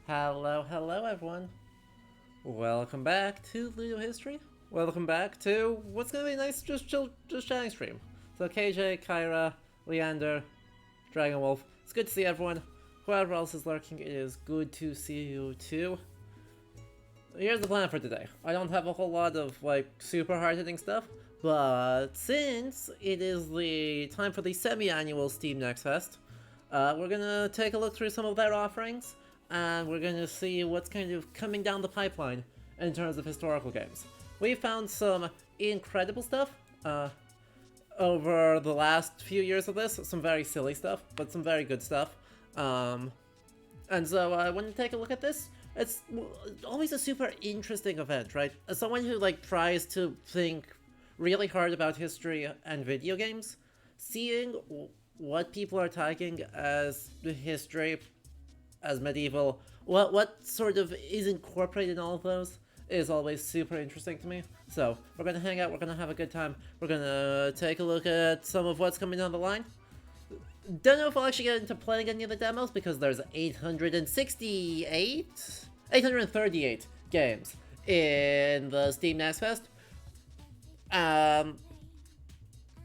Hello everyone. Welcome back to Ludo History. Welcome back to what's gonna be a nice just chatting stream. So KJ, Kyra, Leander, Dragon Wolf. It's good to see everyone. Whoever else is lurking, it is good to see you too. Here's the plan for today. I don't have a whole lot of super hard hitting stuff, but since it is the time for the semi-annual Steam NextFest, we're gonna take a look through some of their offerings, and we're gonna see what's kind of coming down the pipeline in terms of historical games. We found some incredible stuff over the last few years of this, some very silly stuff, but some very good stuff. And so when you take a look at this, it's always a super interesting event, right? As someone who tries to think really hard about history and video games, seeing what people are tagging as history, as medieval, what sort of is incorporated in all of those is always super interesting to me. So we're gonna hang out, we're gonna have a good time, we're gonna take a look at some of what's coming down the line. Don't know if I'll actually get into playing any of the demos because there's 838 games in the Steam NextFest.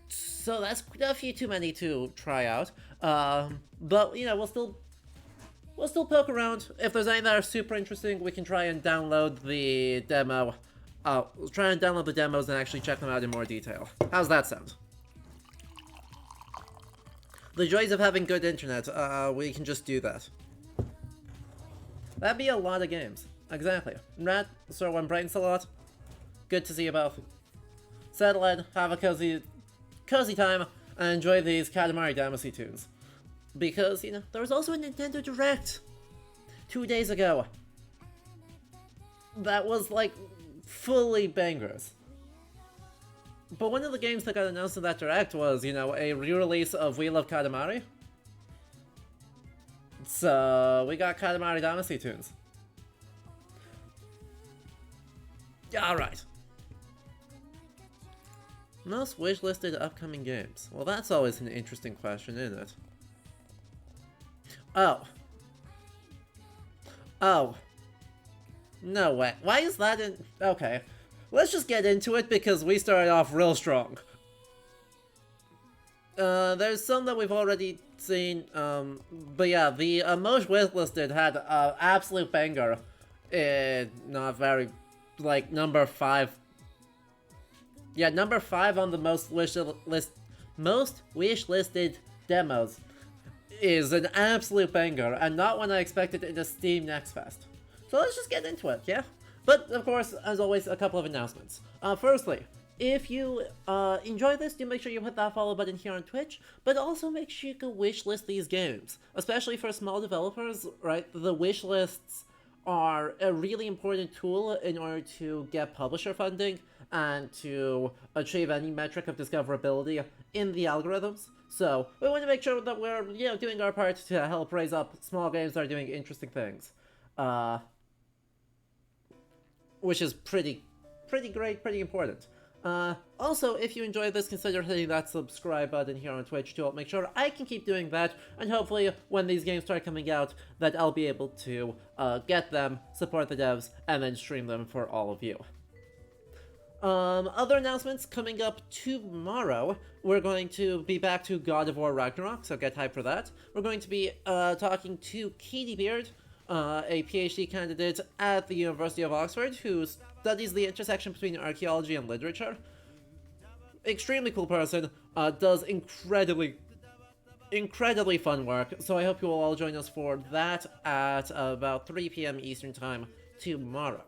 So that's a few too many to try out. But you know, we'll still poke around. If there's any that are super interesting, we can try and download the demo. We'll try and download the demos and actually check them out in more detail. How's that sound? The joys of having good internet, we can just do that. That'd be a lot of games. Exactly. Rat, Sir One Brains a lot. Good to see you both. Settle in, have a cozy time, and enjoy these Katamari Damacy tunes. Because, you know, there was also a Nintendo Direct 2 days ago. That was, fully bangers. But one of the games that got announced in that Direct was, you know, a re-release of We Love Katamari. So, we got Katamari Damacy tunes. Alright. Most wish-listed upcoming games. Well, that's always an interesting question, isn't it? Oh. No way. Why is that in... Okay. Let's just get into it because we started off real strong. There's some that we've already seen, but yeah, the most wishlisted had an absolute banger in not very, number 5. Yeah, number 5 on the most wish-listed demos is an absolute banger, and not one I expected in a Steam NextFest. So let's just get into it, yeah? But, of course, as always, a couple of announcements. Firstly, if you enjoy this, do make sure you hit that follow button here on Twitch, but also make sure you can wishlist these games. Especially for small developers, right? The wishlists are a really important tool in order to get publisher funding and to achieve any metric of discoverability in the algorithms. So, we want to make sure that we're, you know, doing our part to help raise up small games that are doing interesting things. Which is pretty great, pretty important. Also, if you enjoyed this, consider hitting that subscribe button here on Twitch to help make sure I can keep doing that, and hopefully when these games start coming out, that I'll be able to get them, support the devs, and then stream them for all of you. Other announcements coming up tomorrow. We're going to be back to God of War Ragnarok, so get hyped for that. We're going to be talking to Katie Beard, a PhD candidate at the University of Oxford who studies the intersection between archaeology and literature. Extremely cool person, does incredibly fun work, so I hope you will all join us for that at about 3 p.m. Eastern Time tomorrow.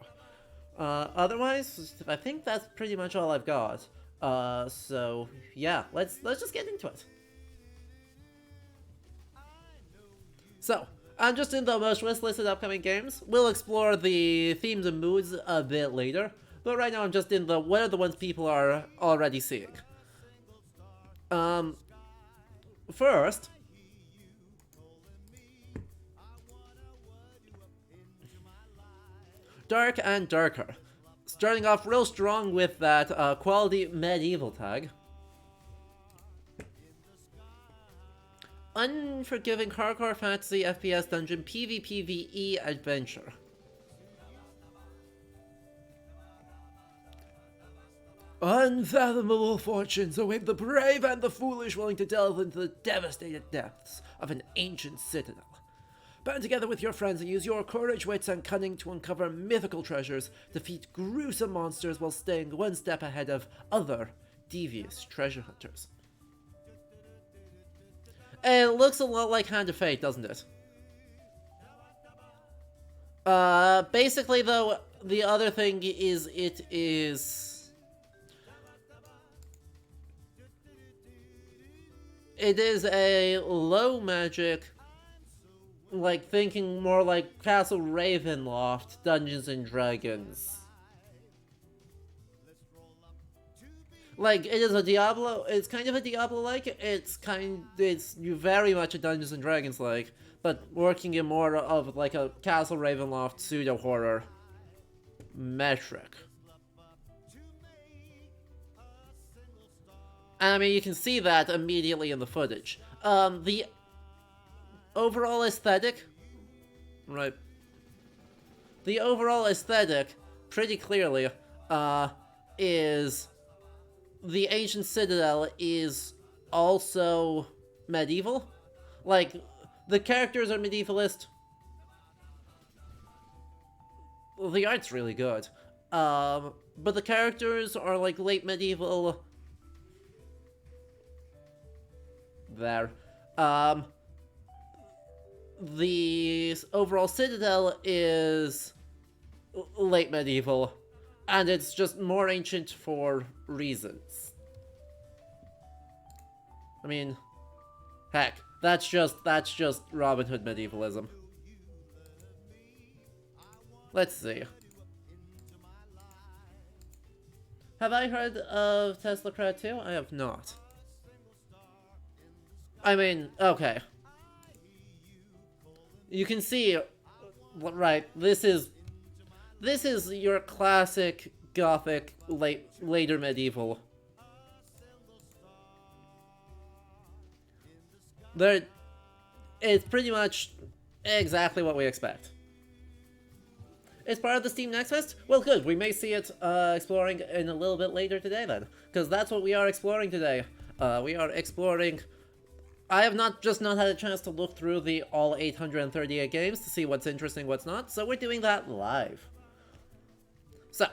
Otherwise, I think that's pretty much all I've got. So yeah, let's just get into it. So, I'm just in the most listed upcoming games. We'll explore the themes and moods a bit later, but right now I'm just in the what are the ones people are already seeing. First, Dark and Darker. Starting off real strong with that quality medieval tag. unforgiving hardcore fantasy FPS dungeon PvPvE adventure. Unfathomable fortunes await the brave and the foolish willing to delve into the devastated depths of an ancient citadel. Band together with your friends and use your courage, wits, and cunning to uncover mythical treasures, defeat gruesome monsters while staying one step ahead of other devious treasure hunters. It looks a lot like Hand of Fate, doesn't it? Basically though, the other thing is it is a low magic, like thinking more like Castle Ravenloft, Dungeons and Dragons. Like, it is a Diablo, it's kind of a Diablo-like, it's very much a Dungeons and Dragons-like, but working in more of like a Castle Ravenloft pseudo-horror metric. I mean, you can see that immediately in the footage. The overall aesthetic, right? The overall aesthetic, pretty clearly, is the ancient citadel is also medieval. Like, the characters are medievalist. The art's really good. But the characters are like late medieval. There. The overall citadel is late medieval, and it's just more ancient for reasons. I mean, heck, that's just Robin Hood medievalism. Let's see. Have I heard of Tesla Crowd 2? I have not. I mean, okay. You can see, right, this is your classic Gothic later medieval. It's pretty much exactly what we expect. It's part of the Steam NextFest? Well, good. We may see it exploring in a little bit later today then, because that's what we are exploring today. We are exploring. I have not had a chance to look through the all 838 games to see what's interesting, what's not, so we're doing that live. So,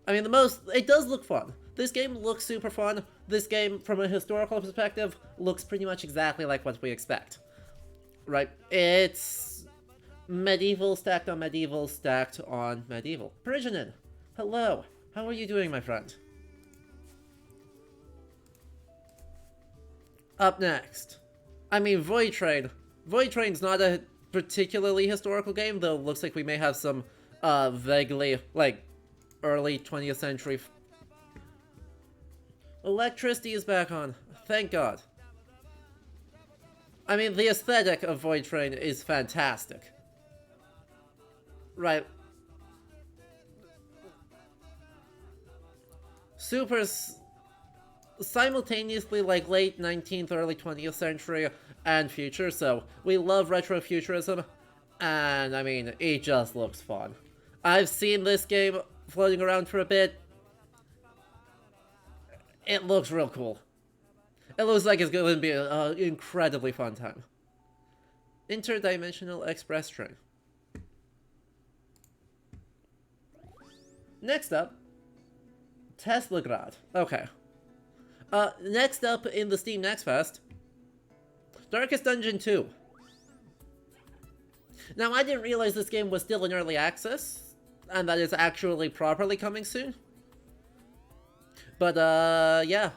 I mean, it does look fun. This game looks super fun. This game, from a historical perspective, looks pretty much exactly like what we expect. Right? It's medieval stacked on medieval stacked on medieval. Parisianin, hello. How are you doing, my friend? Up next. I mean, Void Train. Void Train's not a particularly historical game, though it looks like we may have some vaguely, like, early 20th century. Electricity is back on. Thank God. I mean, the aesthetic of Void Train is fantastic. Right. Super simultaneously like late 19th, early 20th century and future, so we love retrofuturism, and I mean, it just looks fun. I've seen this game floating around for a bit. It looks real cool. It looks like it's going to be an incredibly fun time. Interdimensional Express Train. Next up, Teslagrad. Okay. Next up in the Steam NextFest, Darkest Dungeon 2. Now, I didn't realize this game was still in early access, and that it's actually properly coming soon. But, yeah.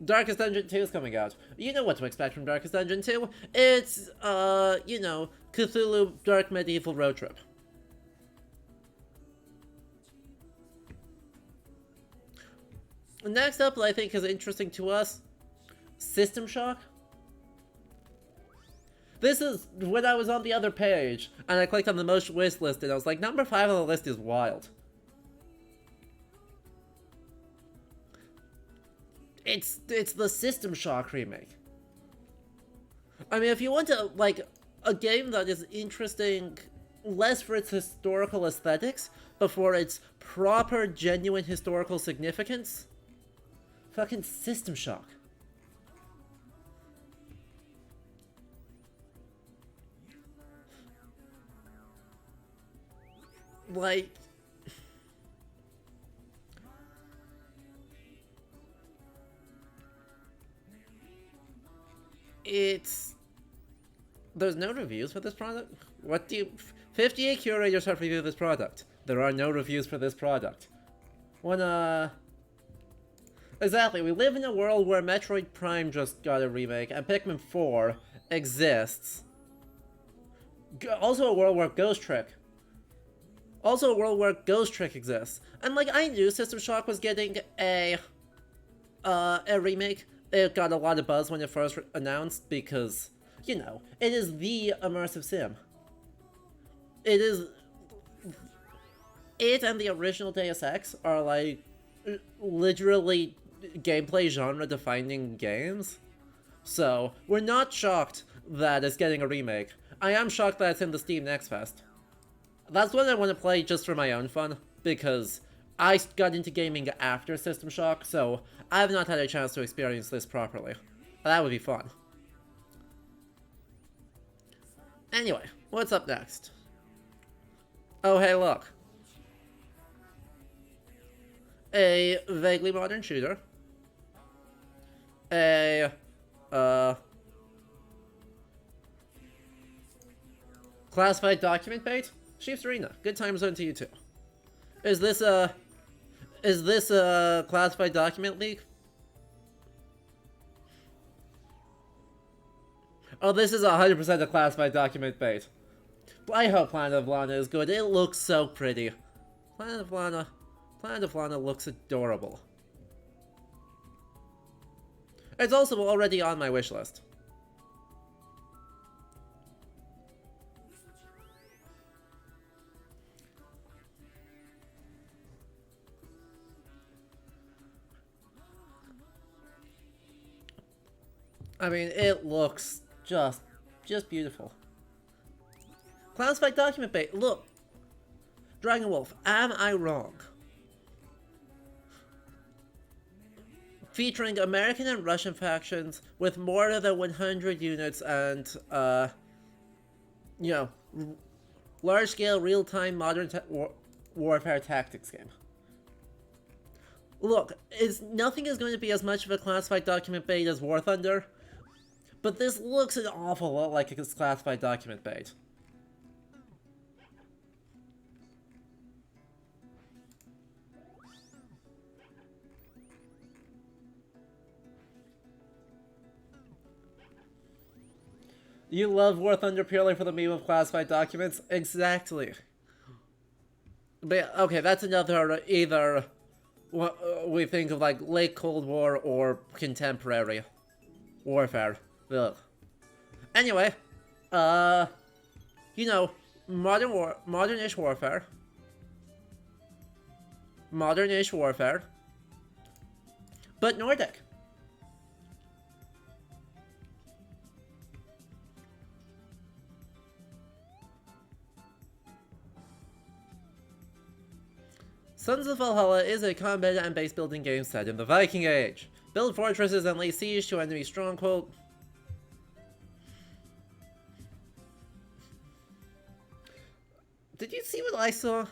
Darkest Dungeon 2 is coming out. You know what to expect from Darkest Dungeon 2. It's, you know, Cthulhu Dark Medieval Road Trip. Next up, I think is interesting to us, System Shock. This is when I was on the other page, and I clicked on the most wish list, and I was like, number 5 on the list is wild. It's the System Shock remake. I mean, if you want to, like, a game that is interesting less for its historical aesthetics, but for its proper, genuine historical significance, fucking System Shock. Like, it's... There's no reviews for this product? What do you... 58 curators have reviewed this product. There are no reviews for this product. Exactly, we live in a world where Metroid Prime just got a remake, and Pikmin 4 exists. Also a world where Ghost Trick exists. And, like, I knew System Shock was getting a remake. It got a lot of buzz when it first announced because, you know, it is the immersive sim. It and the original Deus Ex are, like, literally gameplay genre-defining games. So, we're not shocked that it's getting a remake. I am shocked that it's in the Steam NextFest. That's what I want to play just for my own fun, because I got into gaming after System Shock, so I have not had a chance to experience this properly. That would be fun. Anyway, what's up next? Oh, hey, look. A vaguely modern shooter. A, classified document bait? Chief's Arena. Good time zone to you too. Is this a classified document leak? Oh, this is 100% a classified document bait. I hope Planet of Lana is good. It looks so pretty. Planet of Lana looks adorable. It's also already on my wish list. I mean, it looks just beautiful. Classified document bait. Look. Dragon Wolf. Am I wrong? Featuring American and Russian factions with more than 100 units and, you know, large-scale, real-time, modern warfare tactics game. Look, nothing is going to be as much of a classified document bait as War Thunder, but this looks an awful lot like a classified document bait. You love War Thunder purely for the meme of classified documents? Exactly. But, okay, that's another, either we think of, like, late Cold War or contemporary warfare. Ugh. Anyway, you know, modern-ish warfare. Modern-ish warfare. But Nordic. Sons of Valhalla is a combat and base building game set in the Viking Age. Build fortresses and lay siege to enemy stronghold. Did you see what I saw?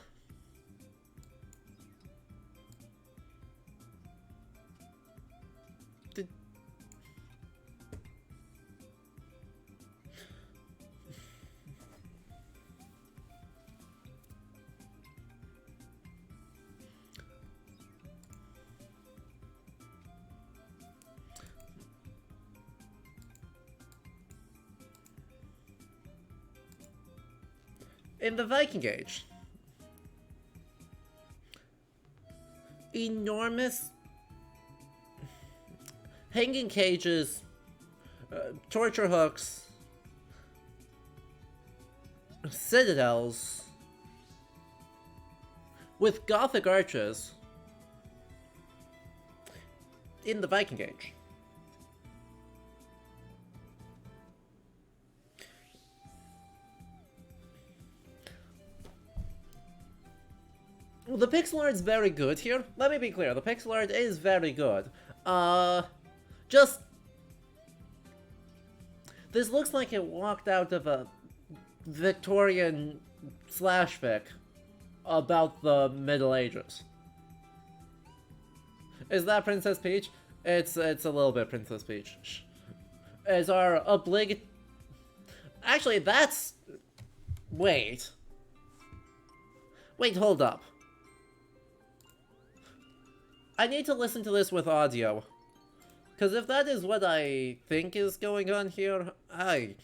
In the Viking Age, enormous hanging cages, torture hooks, citadels with Gothic arches in the Viking Age. the pixel art's very good here. Let me be clear, the pixel art is very good. Just... This looks like it walked out of a Victorian slashfic about the Middle Ages. Is that Princess Peach? It's a little bit Princess Peach. Is our Actually, that's... Wait. Wait, hold up. I need to listen to this with audio. Because if that is what I think is going on here, I,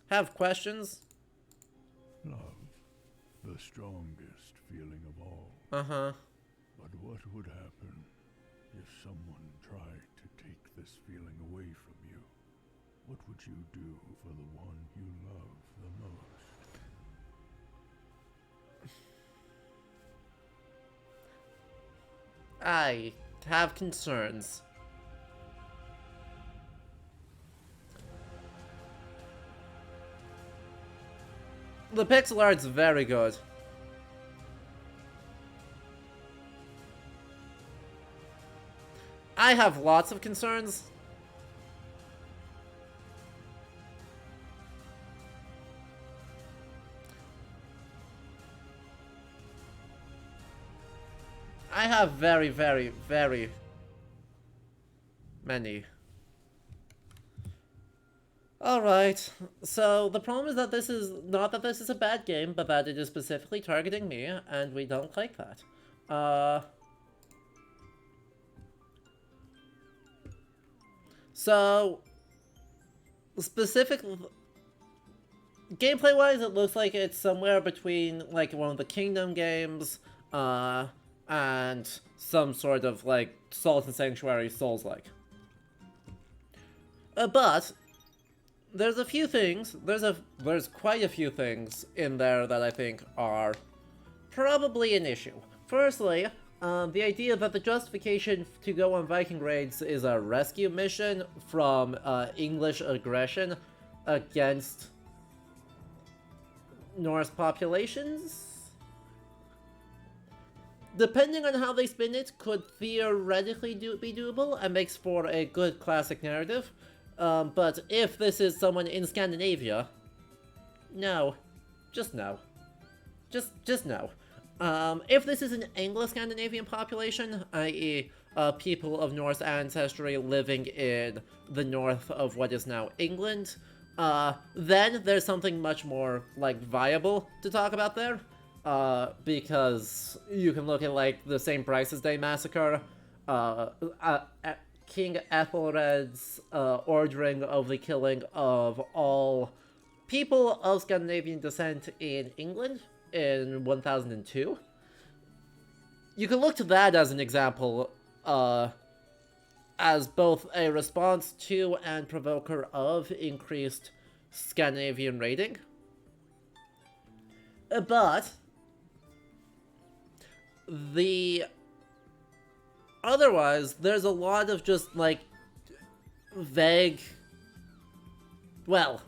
have questions. Love, the strongest feeling of all. Uh-huh. But what would happen if someone tried to take this feeling away from you? What would you do for the one you love the most? I have concerns. The pixel art's very good. I have lots of concerns. I have very, very, very many. Alright, so the problem is that this is not that this is a bad game, but that it is specifically targeting me, and we don't like that. So, specifically, gameplay-wise, it looks like it's somewhere between, like, one of the Kingdom games, and some sort of, like, Salt and Sanctuary Souls-like. But there's a few things, there's quite a few things in there that I think are probably an issue. Firstly, the idea that the justification to go on Viking raids is a rescue mission from English aggression against Norse populations, depending on how they spin it, could theoretically be doable and makes for a good classic narrative. But if this is someone in Scandinavia, no. Just no. Just no. If this is an Anglo-Scandinavian population, i.e. people of Norse ancestry living in the north of what is now England, then there's something much more, like, viable to talk about there. Because you can look at, like, the St. Brice's Day massacre, King Ethelred's ordering of the killing of all people of Scandinavian descent in England in 1002. You can look to that as an example, as both a response to and provoker of increased Scandinavian raiding. But otherwise, there's a lot of just, like, vague, well,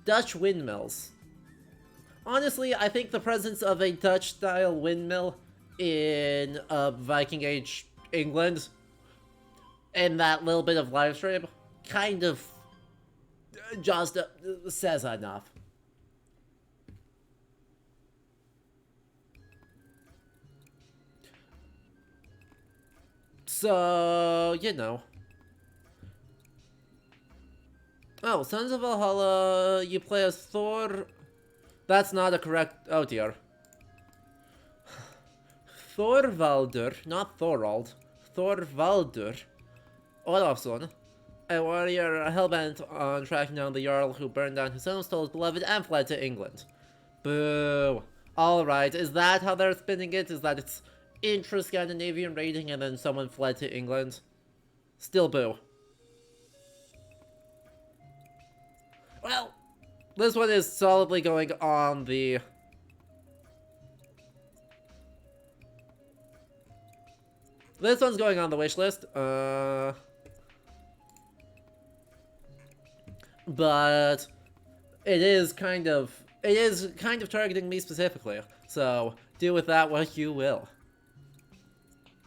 Dutch windmills. Honestly, I think the presence of a Dutch-style windmill in Viking Age England, and that little bit of live stream, kind of just says enough. So, you know. Oh, Sons of Valhalla, you play as Thor. That's not a correct... Oh dear. Thorvaldur, not Thorald. Thorvaldur Olafsson, a warrior hellbent on tracking down the Jarl who burned down his home, stole his beloved, and fled to England. Boo. Alright, is that how they're spinning it? Is that it's intra-Scandinavian raiding and then someone fled to England? Still boo. Well, this one is solidly going on the... This one's going on the wish list. But it is kind of it is kind of targeting me specifically, so do with that what you will.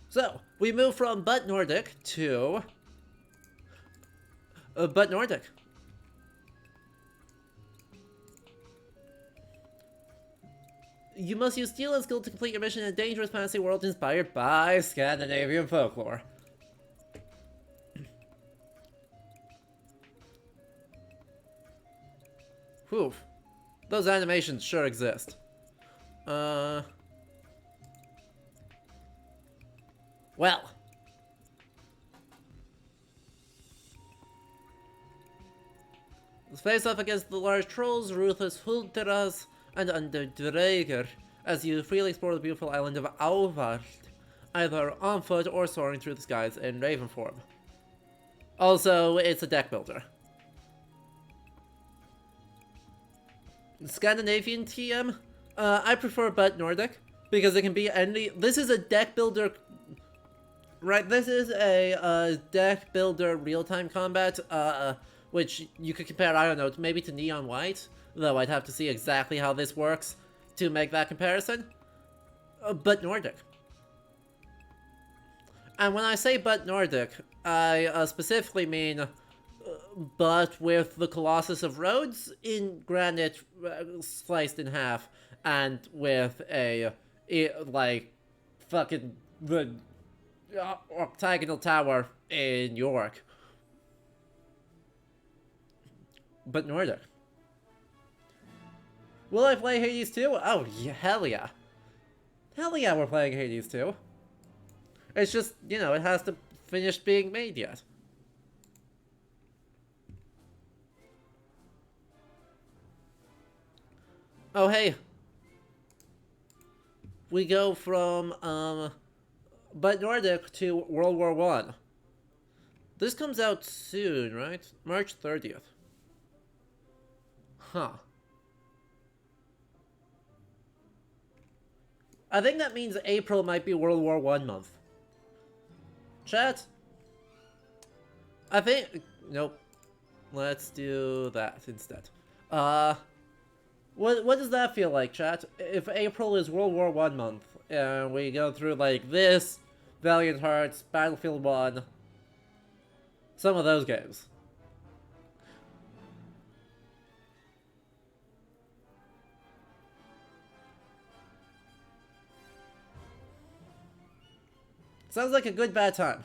So, we move from But Nordic to... But Nordic. You must use steel and skill to complete your mission in a dangerous fantasy world inspired by Scandinavian folklore. Whew. Those animations sure exist. Well. Let's face off against the large trolls, ruthless Hulteras, and Underdrager, as you freely explore the beautiful island of Auvart, either on foot or soaring through the skies in raven form. Also, it's a deck builder. Scandinavian TM, I prefer But Nordic, because it can be any... This is a deck builder... Right, this is a deck builder real-time combat, which you could compare, I don't know, maybe to Neon White, though I'd have to see exactly how this works to make that comparison. But Nordic. And when I say But Nordic, I specifically mean but with the Colossus of Rhodes in granite sliced in half, and with a, like, fucking the octagonal tower in York. But Nordic. Will I play Hades 2? Oh, yeah, hell yeah. Hell yeah, we're playing Hades 2. It's just, you know, it has to finish being made yet. Oh, hey. We go from, But Nordic to World War I. This comes out soon, right? March 30th. Huh. I think that means April might be World War I month. Chat? I think... Nope. Let's do that instead. What does that feel like, chat? If April is World War I month, and we go through, like, this, Valiant Hearts, Battlefield 1, some of those games. Sounds like a good bad time.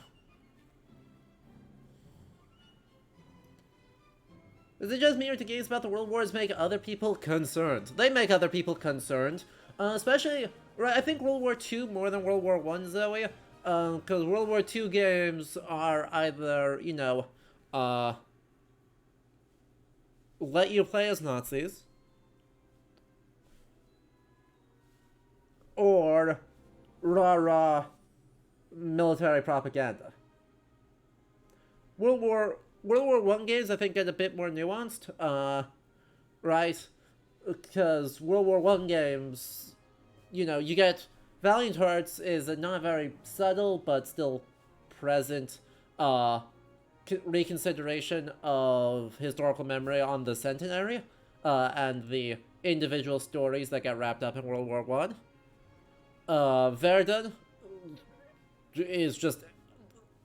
Is it just me or do games about the World Wars make other people concerned? They make other people concerned. Especially, right, I think World War II more than World War I, Zoe. Because World War II games are either, you know, let you play as Nazis. Or rah-rah military propaganda. World War I games, I think, get a bit more nuanced, right? Because World War I games, you know, you get... Valiant Hearts is a not very subtle, but still present, reconsideration of historical memory on the centenary, and the individual stories that get wrapped up in World War I. Verdun is just...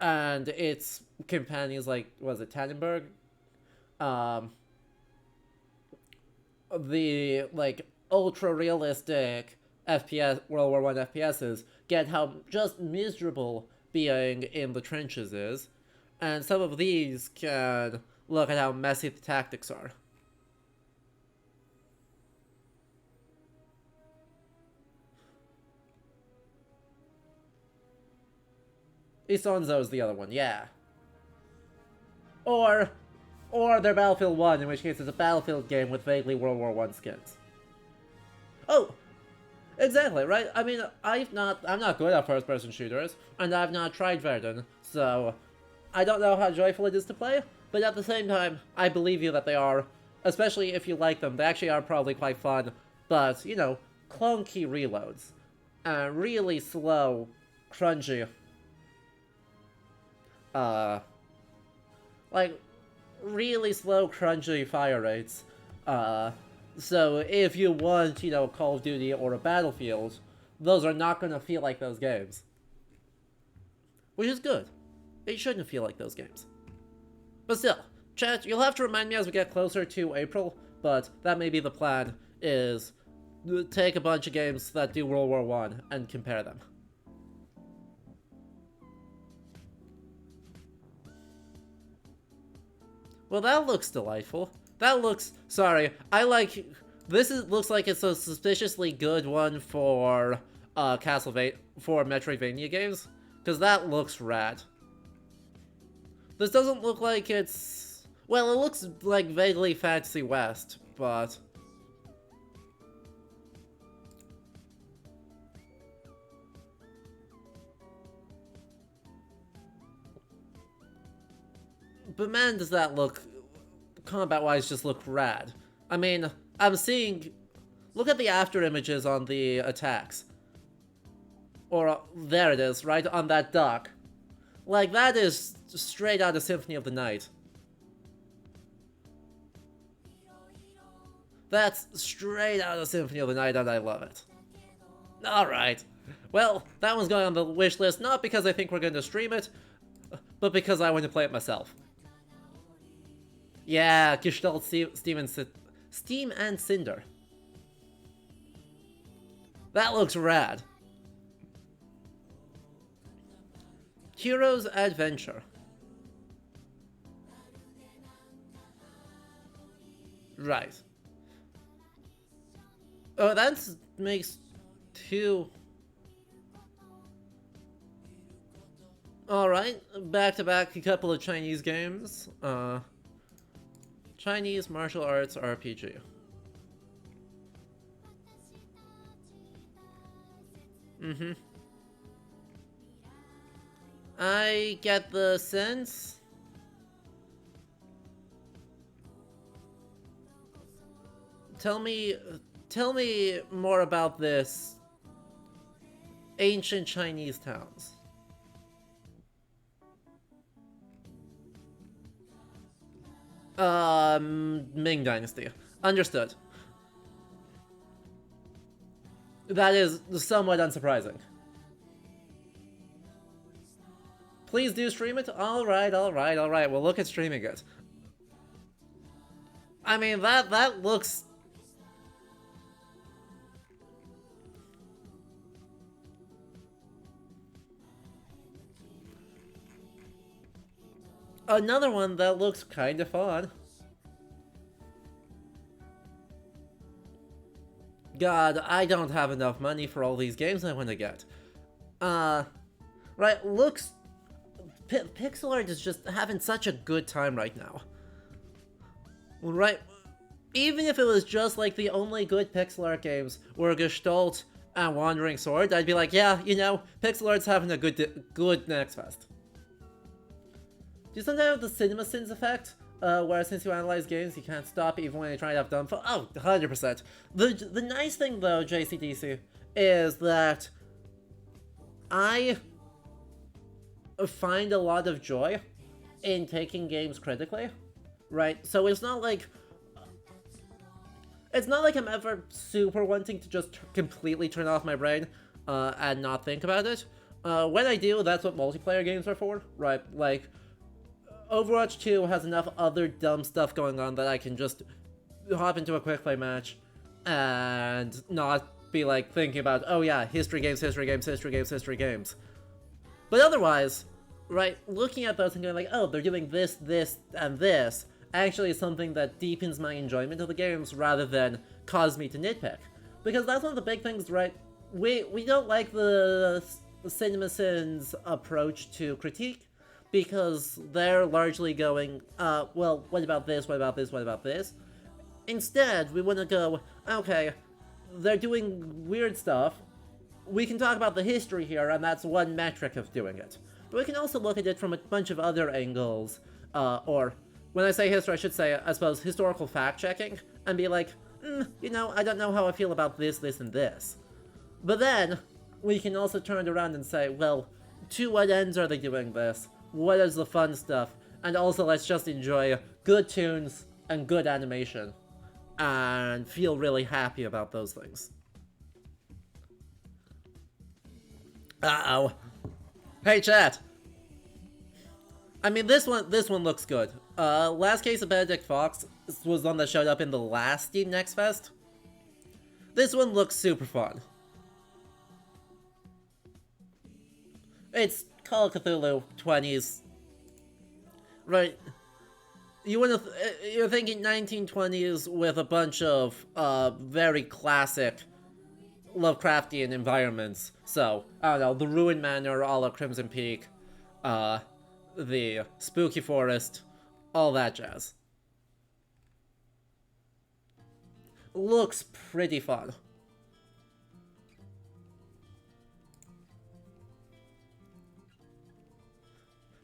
And its companions, like, was it Tannenberg? The, like, ultra-realistic FPS, World War I FPSs get how just miserable being in the trenches is. And some of these can look at how messy the tactics are. Isonzo is the other one, yeah. Or they're Battlefield 1, in which case it's a Battlefield game with vaguely World War I skins. Oh! Exactly, right? I mean, I'm not good at first-person shooters, and I've not tried Verdun, so I don't know how joyful it is to play, but at the same time, I believe you that they are, especially if you like them, they actually are probably quite fun, but, you know, clunky reloads, really slow, crunchy, like, really slow, crunchy fire rates, So if you want, you know, Call of Duty or a Battlefield, those are not going to feel like those games. Which is good. They shouldn't feel like those games. But still, chat, you'll have to remind me as we get closer to April, but that may be the plan, is take a bunch of games that do World War I and compare them. Well, that looks delightful. That looks... Sorry, I like... Looks like it's a suspiciously good one for Castlevania... for Metroidvania games. Because that looks rad. This doesn't look like it's... Well, it looks like vaguely Fantasy West, but... But man, does that look... combat-wise just look rad. I mean, I'm seeing... Look at the after images on the attacks. Or, there it is, right on that dock. Like, that is straight out of Symphony of the Night. That's straight out of Symphony of the Night, and I love it. Alright. Well, that one's going on the wish list, not because I think we're going to stream it, but because I want to play it myself. Yeah, Gestalt, Steam and Cinder. That looks rad. Hero's Adventure. Right. Oh, that makes two. Alright, back to back a couple of Chinese games. Chinese martial arts RPG. Mm-hmm. I get the sense. Tell me more about this. Ancient Chinese towns. Ming Dynasty. Understood. That is somewhat unsurprising. Please do stream it? Alright. We'll look at streaming it. I mean, that looks... Another one that looks kind of fun. God, I don't have enough money for all these games I want to get. Right, looks... Pixel art is just having such a good time right now. Right, even if it was just like the only good pixel art games were Gestalt and Wandering Sword, I'd be like, yeah, you know, pixel art's having a good NextFest. Do you sometimes have the CinemaSins effect? Where since you analyze games, you can't stop even when you try to have done fun? Oh, 100%. The nice thing, though, JCDC, is that I find a lot of joy in taking games critically, right? So it's not like I'm ever super wanting to just completely turn off my brain and not think about it. When I do, that's what multiplayer games are for, right? Like, Overwatch 2 has enough other dumb stuff going on that I can just hop into a quick play match and not be like thinking about, oh yeah, history games. But otherwise, right, looking at those and going like, oh, they're doing this, and this, actually is something that deepens my enjoyment of the games rather than cause me to nitpick. Because that's one of the big things, right? We don't like the CinemaSins approach to critique, because they're largely going, well, what about this, what about this? Instead, we want to go, okay, they're doing weird stuff, we can talk about the history here, and that's one metric of doing it. But we can also look at it from a bunch of other angles, or, when I say history, I should say, I suppose, historical fact-checking, and be like, you know, I don't know how I feel about this, and this. But then, we can also turn it around and say, well, to what ends are they doing this? What is the fun stuff? And also, let's just enjoy good tunes and good animation. and feel really happy about those things. Uh-oh. Hey, chat. I mean, this one looks good. Last case of Benedict Fox was one that showed up in the last Steam NextFest. This one looks super fun. It's Call of Cthulhu 20s. Right. You're thinking 1920s with a bunch of very classic Lovecraftian environments. So, I don't know, the Ruined Manor, a la Crimson Peak, the Spooky Forest, all that jazz. Looks pretty fun.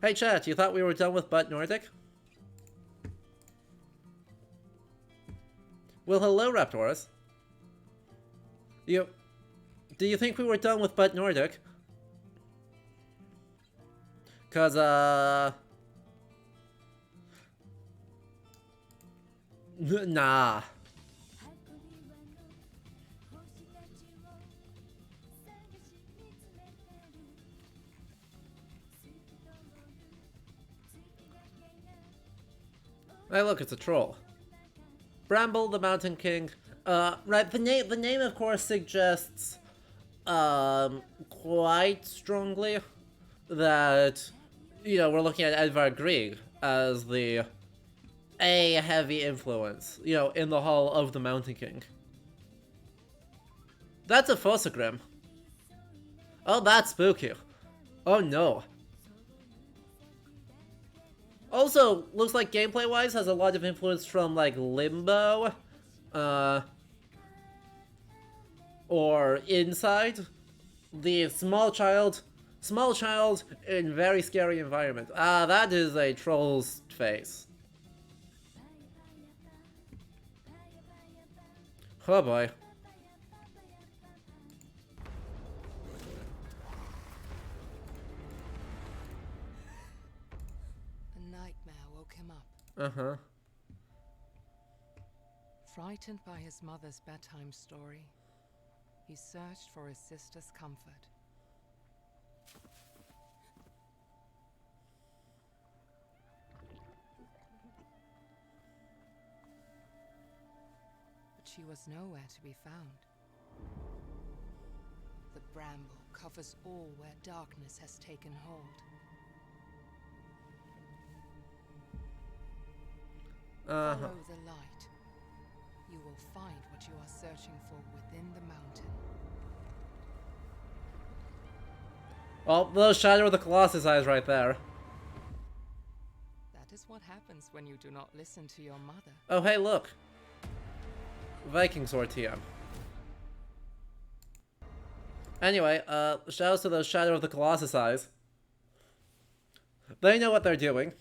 Hey chat, you thought we were done with Butt Nordic? Well, hello, Raptorus. Do you think we were done with Butt Nordic? Cause, nah. Hey, look, it's a troll. Bramble, the Mountain King. Right, the name of course suggests, quite strongly that, you know, we're looking at Edvard Grieg as a heavy influence, you know, in the Hall of the Mountain King. That's a Fossagrim. Oh, that's spooky. Oh no. Also, looks like gameplay-wise has a lot of influence from, like, Limbo, or Inside. The small child in very scary environment. Ah, that is a troll's face. Oh boy. Uh-huh. Frightened by his mother's bedtime story, he searched for his sister's comfort. But she was nowhere to be found. The bramble covers all where darkness has taken hold. Follow the light. You will find what you are searching for within the mountain. Oh, the Shadow of the Colossus eyes right there. That is what happens when you do not listen to your mother. Oh, hey, look. Viking Sword TM. Anyway, shoutouts to the Shadow of the Colossus eyes. They know what they're doing.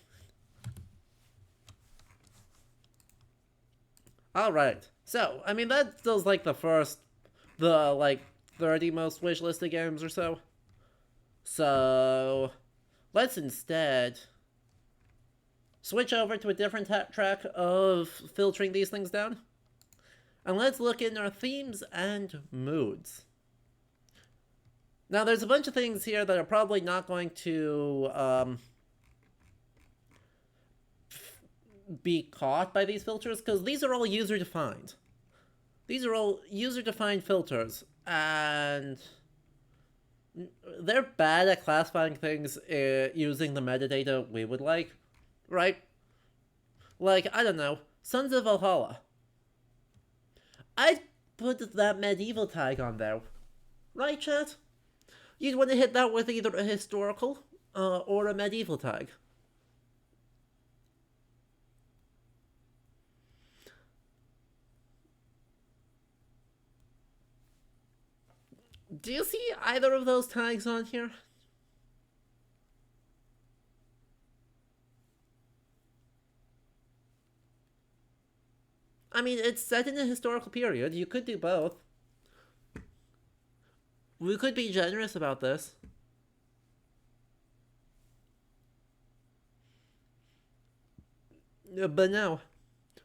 Alright, so, I mean, that feels like the, like, 30 most wishlisted games or so. So, let's instead switch over to a different track of filtering these things down. And let's look in our themes and moods. Now, there's a bunch of things here that are probably not going to, be caught by these filters, because these are all user-defined. These are all user-defined filters, and they're bad at classifying things using the metadata we would like, right? Like, I don't know, Sons of Valhalla. I'd put that medieval tag on there. Right, chat? You'd want to hit that with either a historical or a medieval tag. Do you see either of those tags on here? I mean, it's set in a historical period. You could do both. We could be generous about this. But no.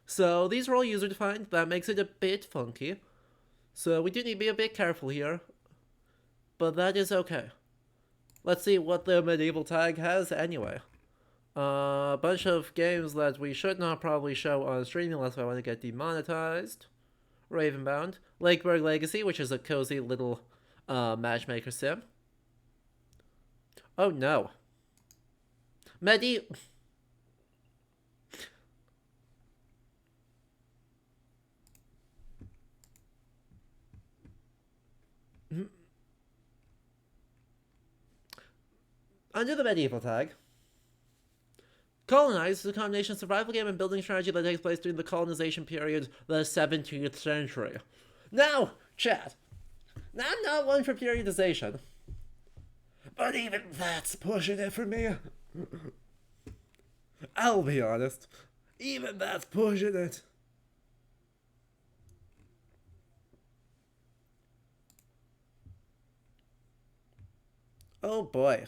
So these are all user-defined. That makes it a bit funky. So we do need to be a bit careful here. But that is okay. Let's see what the medieval tag has anyway. A bunch of games that we should not probably show on stream unless I want to get demonetized. Ravenbound. Lakeburg Legacy, which is a cozy little matchmaker sim. Oh no. Under the medieval tag, Colonized is a combination of survival game and building strategy that takes place during the colonization period, the 17th century. Now, chat, I'm not one for periodization, but even that's pushing it for me. I'll be honest, even that's pushing it. Oh boy.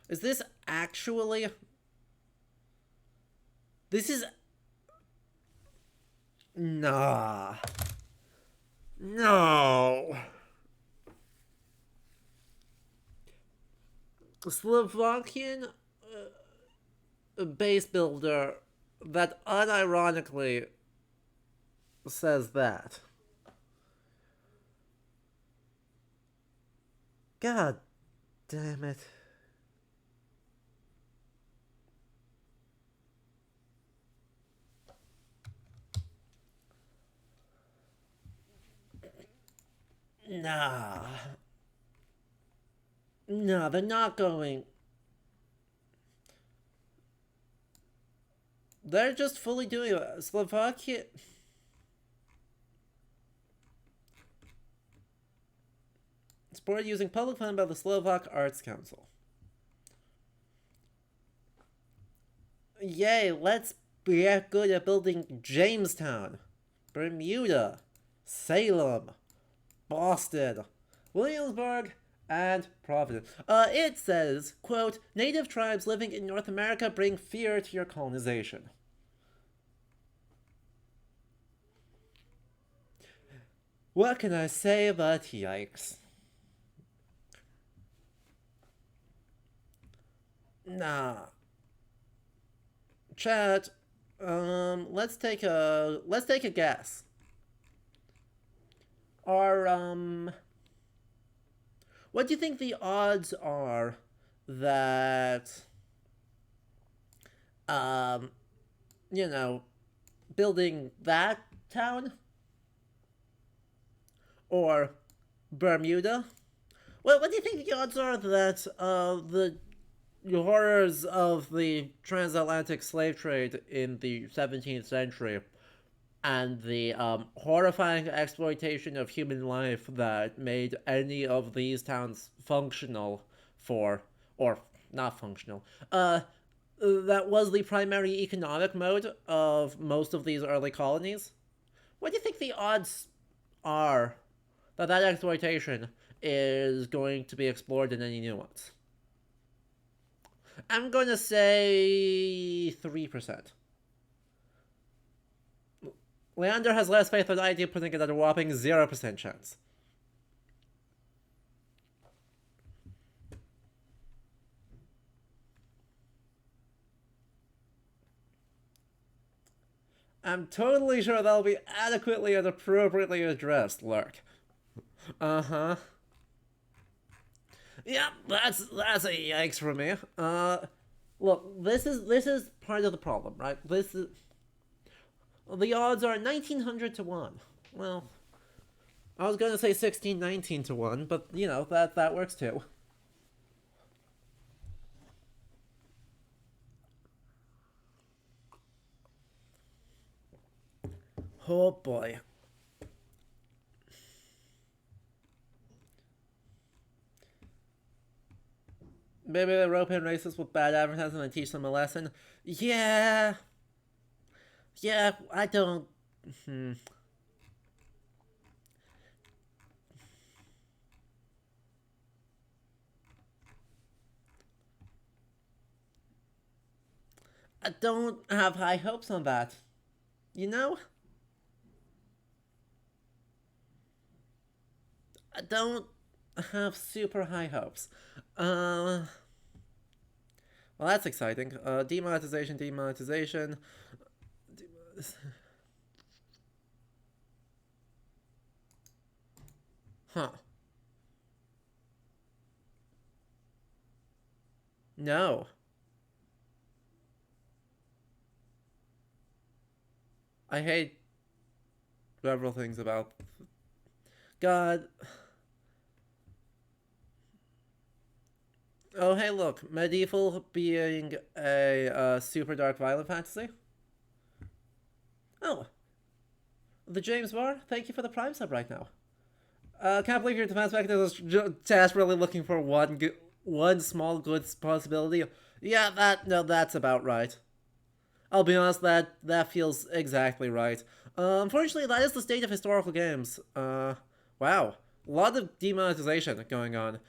Is this actually... This is... Nah. No. Slovakian base builder that unironically says that. God damn it. Nah. No, they're not going. They're just fully doing it. Slovakia. Supported using public funding by the Slovak Arts Council. Yay, let's get good at building Jamestown, Bermuda, Salem, Boston, Williamsburg, and Providence. It says, quote, native tribes living in North America bring fear to your colonization. What can I say but yikes? Nah. Chat, let's take a guess. What do you think the odds are that, you know, building that town? Or Bermuda? What do you think the odds are that, the horrors of the transatlantic slave trade in the 17th century and the horrifying exploitation of human life that made any of these towns functional for, or not functional, that was the primary economic mode of most of these early colonies? What do you think the odds are that that exploitation is going to be explored in any new ones? I'm going to say 3%. Leander has less faith than I do, putting it at a whopping 0% chance. I'm totally sure that'll be adequately and appropriately addressed, Lurk. Uh-huh. Yeah, that's a yikes for me. Look, this is part of the problem, right? The odds are 1900 to 1. Well, I was gonna say 1619 to 1, but you know, that works too. Oh boy. Maybe the European racists with bad advertising and teach them a lesson. Yeah, I don't. I don't have high hopes on that. You know? I don't have super high hopes. Well, that's exciting. Demonetization, demonetization. Huh. No. I hate several things about. God. Oh, hey, look. Medieval being a super dark violent fantasy. Oh, the James Bar, thank you for the Prime sub right now. Can't believe your defense mechanism is desperately looking for one small good possibility. Yeah, that's about right. I'll be honest, that feels exactly right. Unfortunately, that is the state of historical games. Wow, a lot of demonetization going on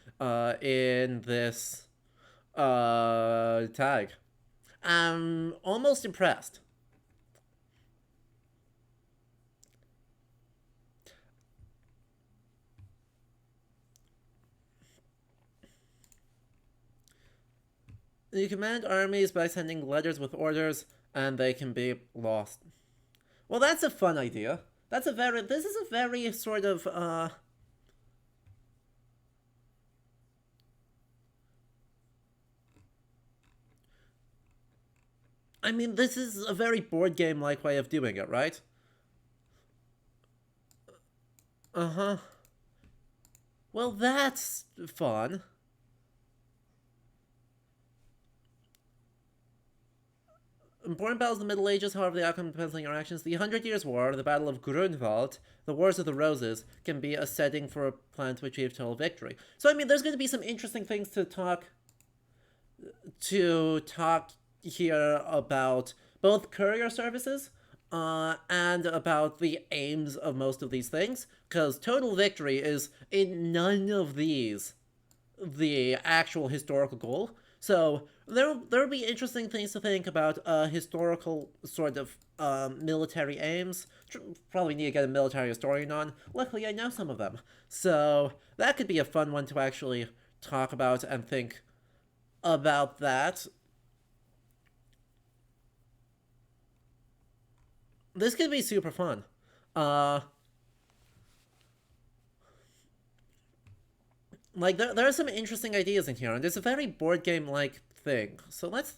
in this tag. I'm almost impressed. You command armies by sending letters with orders, and they can be lost. Well, that's a fun idea. This is a very sort of, I mean, this is a very board game-like way of doing it, right? Uh-huh. Well, that's fun. Important battles of the Middle Ages, however, the outcome depends on your actions. The Hundred Years' War, the Battle of Grunwald, the Wars of the Roses, can be a setting for a plan to achieve total victory. So, I mean, there's going to be some interesting things to talk here about both courier services and about the aims of most of these things, because total victory is in none of these the actual historical goal. So there'll be interesting things to think about historical sort of military aims. Probably need to get a military historian on. Luckily, I know some of them. So that could be a fun one to actually talk about and think about that. This could be super fun. Like there are some interesting ideas in here, and it's a very board game like thing. So let's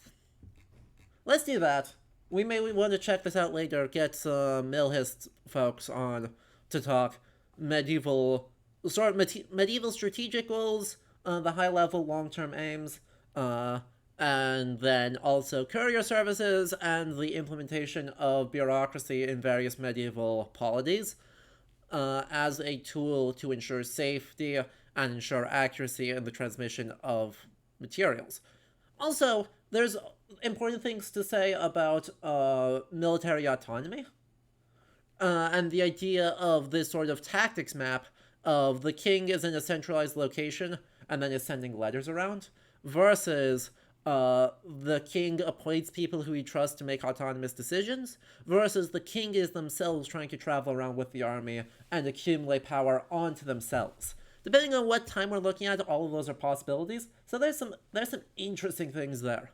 do that. We may want to check this out later. Get some Millhist folks on to talk medieval strategic goals, the high level long term aims, and then also courier services and the implementation of bureaucracy in various medieval polities as a tool to ensure safety and ensure accuracy in the transmission of materials. Also, there's important things to say about military autonomy and the idea of this sort of tactics map of the king is in a centralized location and then is sending letters around versus the king appoints people who he trusts to make autonomous decisions versus the king is themselves trying to travel around with the army and accumulate power onto themselves. Depending on what time we're looking at, all of those are possibilities. So there's some interesting things there.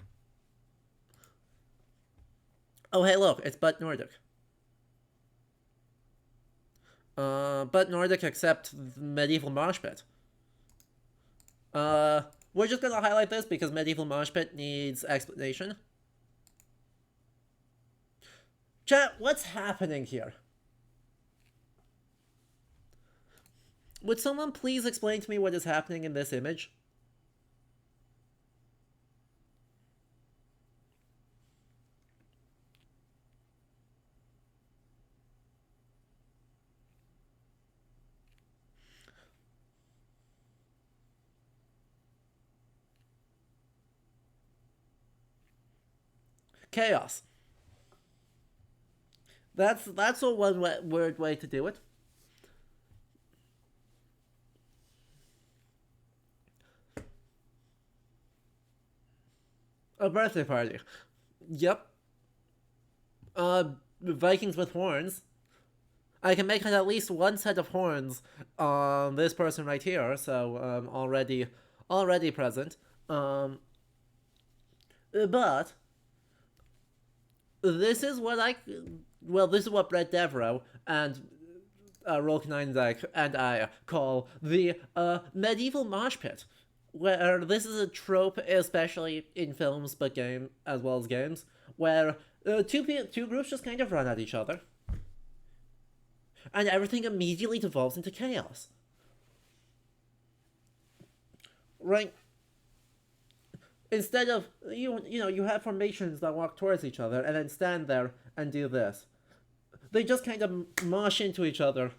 Oh, hey, look, it's But Nordic. But Nordic except Medieval Mosh Pit. We're just gonna highlight this because Medieval Mosh Pit needs explanation. Chat, what's happening here? Would someone please explain to me what is happening in this image? Chaos. That's a one word way to do it. A birthday party. Yep. Vikings with horns. I can make at least one set of horns on this person right here, so already present. But this is what this is what Brett Devereaux and Rolkenine and I call the medieval mosh pit, where this is a trope, especially in films, but game as well as games, where two groups just kind of run at each other, and everything immediately devolves into chaos. Right? Instead of you have formations that walk towards each other and then stand there and do this. They just kind of mosh into each other.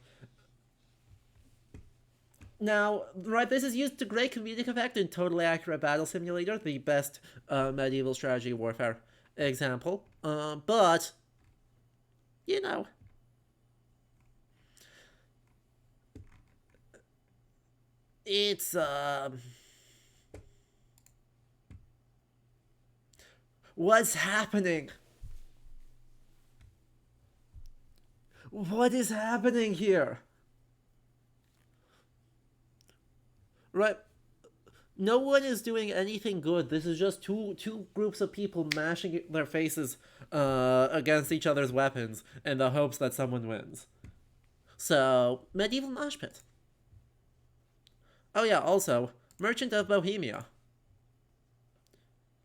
Now, right, this is used to great comedic effect in Totally Accurate Battle Simulator, the best medieval strategy warfare example. But, you know, it's, what's happening? What is happening here? Right. No one is doing anything good. This is just two groups of people mashing their faces against each other's weapons in the hopes that someone wins. So, medieval mosh pit. Oh yeah, also, Merchant of Bohemia.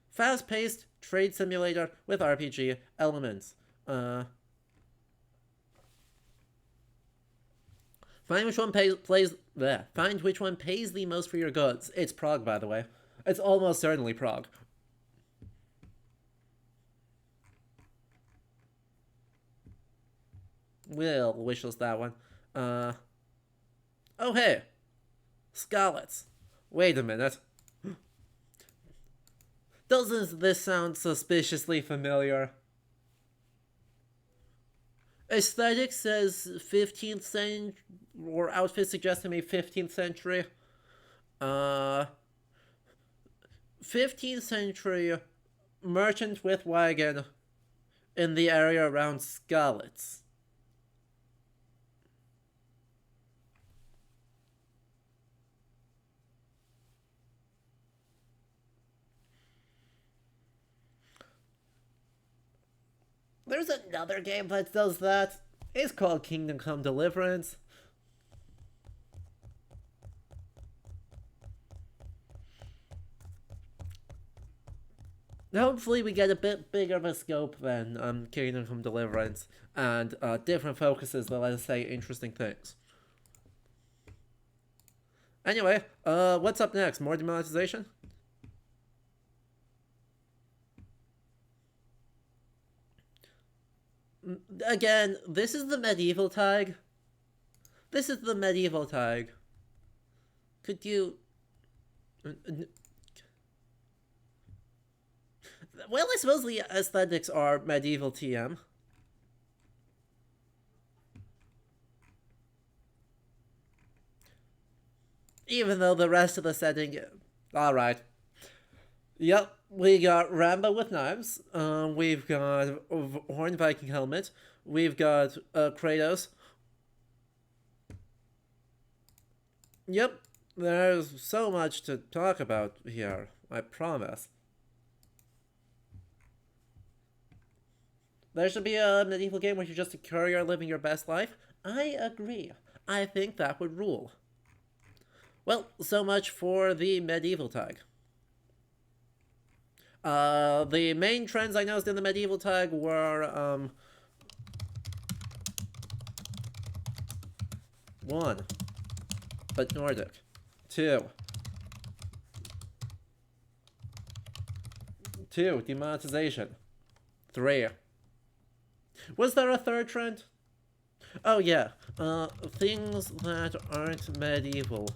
Fast-paced trade simulator with RPG elements. Find which one Find which one pays the most for your goods. It's Prague, by the way. It's almost certainly Prague. We'll wishlist that one. Oh hey, Scarlets. Wait a minute. Doesn't this sound suspiciously familiar? Aesthetic says 15th century, or outfit suggests to me 15th century. 15th century merchant with wagon in the area around Scarlets. There's another game that does that. It's called Kingdom Come Deliverance. Hopefully we get a bit bigger of a scope than Kingdom Come Deliverance and different focuses that let us say interesting things. Anyway, what's up next? More demonetization? Again, this is the medieval tag. This is the medieval tag. Could you... Well, I suppose the aesthetics are medieval TM. Even though the rest of the setting... Alright. Yep, we got Rambo with knives. We've got Horned Viking helmet. We've got Kratos. Yep, there's so much to talk about here, I promise. There should be a medieval game where you're just a courier living your best life. I agree. I think that would rule. Well, so much for the medieval tag. The main trends I noticed in the medieval tag were, 1, but Nordic. 2, demonetization. 3. Was there a third trend? Oh yeah, things that aren't medieval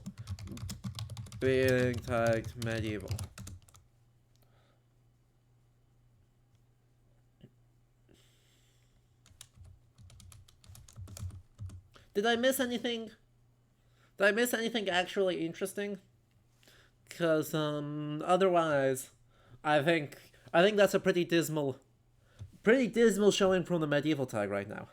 being tagged medieval. Did I miss anything? Did I miss anything actually interesting? Because, otherwise, I think that's a pretty dismal Pretty dismal showing from the medieval tag right now.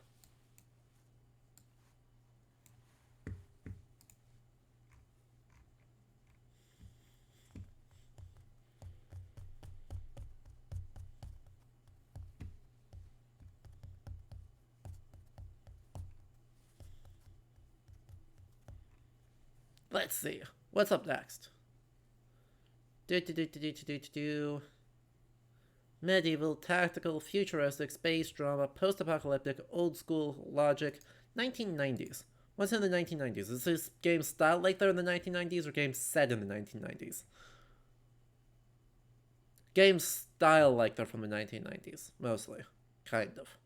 Let's see. What's up next? Medieval, tactical, futuristic, space drama, post-apocalyptic, old school, logic, 1990s. What's in the 1990s? Is this game styled like they're in the 1990s or games set in the 1990s? Games style like they're from the 1990s, mostly. Kind of.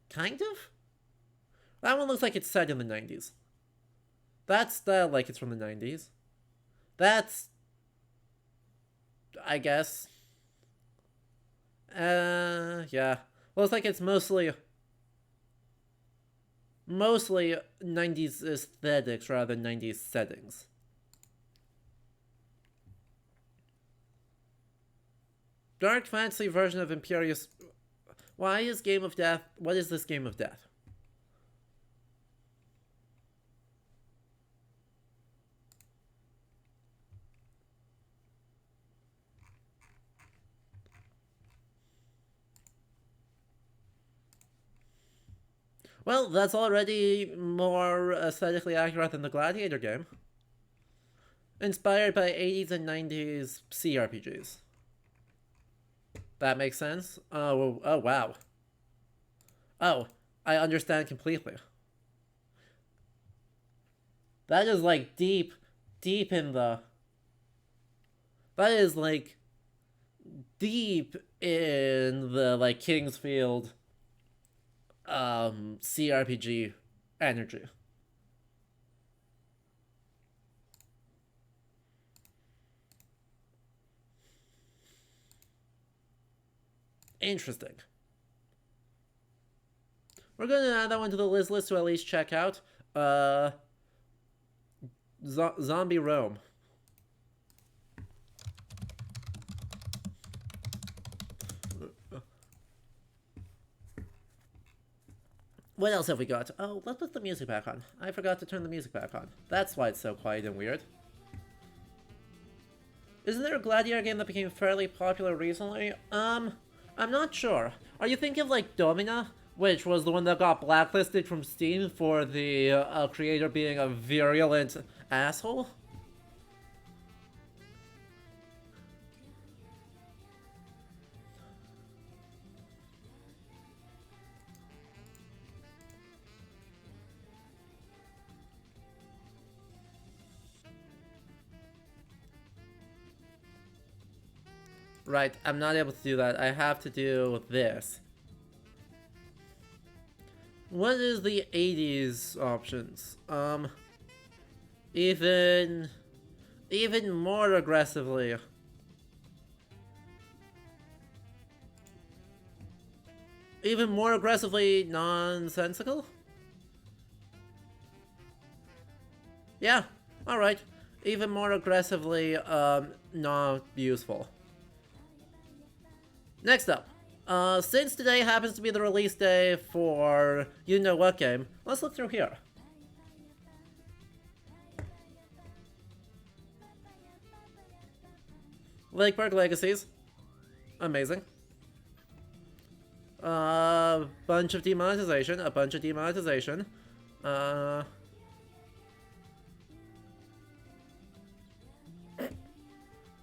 Kind of? That one looks like it's set in the 90s. That's styled like it's from the 90s. That's... I guess. Yeah. Looks like it's mostly 90s aesthetics rather than 90s settings. Dark fantasy version of Imperious... Why is Game of Death... What is this Game of Death? Well, that's already more aesthetically accurate than the Gladiator game. Inspired by 80s and 90s CRPGs. That makes sense? Oh, wow. Oh, I understand completely. That is like deep in the... That is like deep in the like Kingsfield CRPG energy. Interesting. We're gonna add that one to the list to at least check out. Zombie Rome. What else have we got? Oh, let's put the music back on. I forgot to turn the music back on. That's why it's so quiet and weird. Isn't there a Gladiator game that became fairly popular recently? I'm not sure. Are you thinking of like Domina? Which was the one that got blacklisted from Steam for the creator being a virulent asshole? Right, I'm not able to do that. I have to do this. What is the 80s options? Even more aggressively. Even more aggressively nonsensical? Yeah, alright. Even more aggressively, not useful. Next up. Since today happens to be the release day for you-know-what game, let's look through here. Lakeburg Legacies. Amazing. A bunch of demonetization.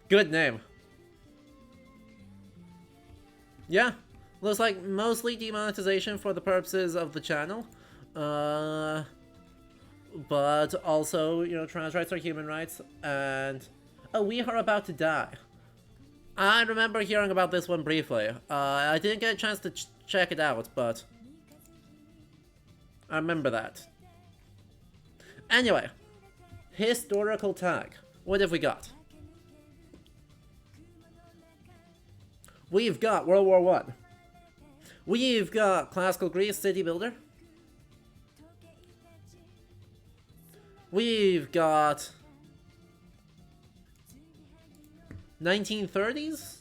Good name. Yeah, looks like mostly demonetization for the purposes of the channel. But also, you know, trans rights are human rights, and... Oh, we are about to die. I remember hearing about this one briefly. I didn't get a chance to check it out, but... I remember that. Anyway. Historical tag. What have we got? We've got World War I. We've got Classical Greece City Builder. We've got 1930s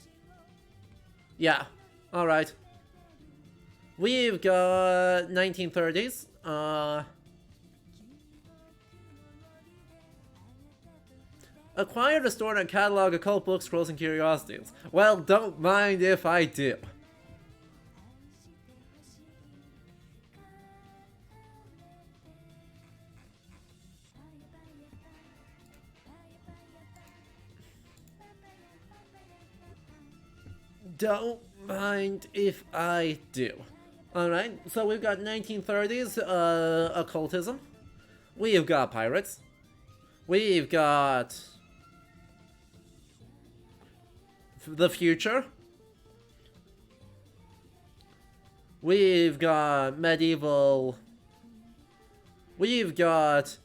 Yeah. Alright. We've got 1930s. Acquire the store and catalog occult books, scrolls, and curiosities. Well, don't mind if I do. Don't mind if I do. Alright, so we've got 1930s occultism. We've got pirates. We've got the future. We've got medieval. We've got.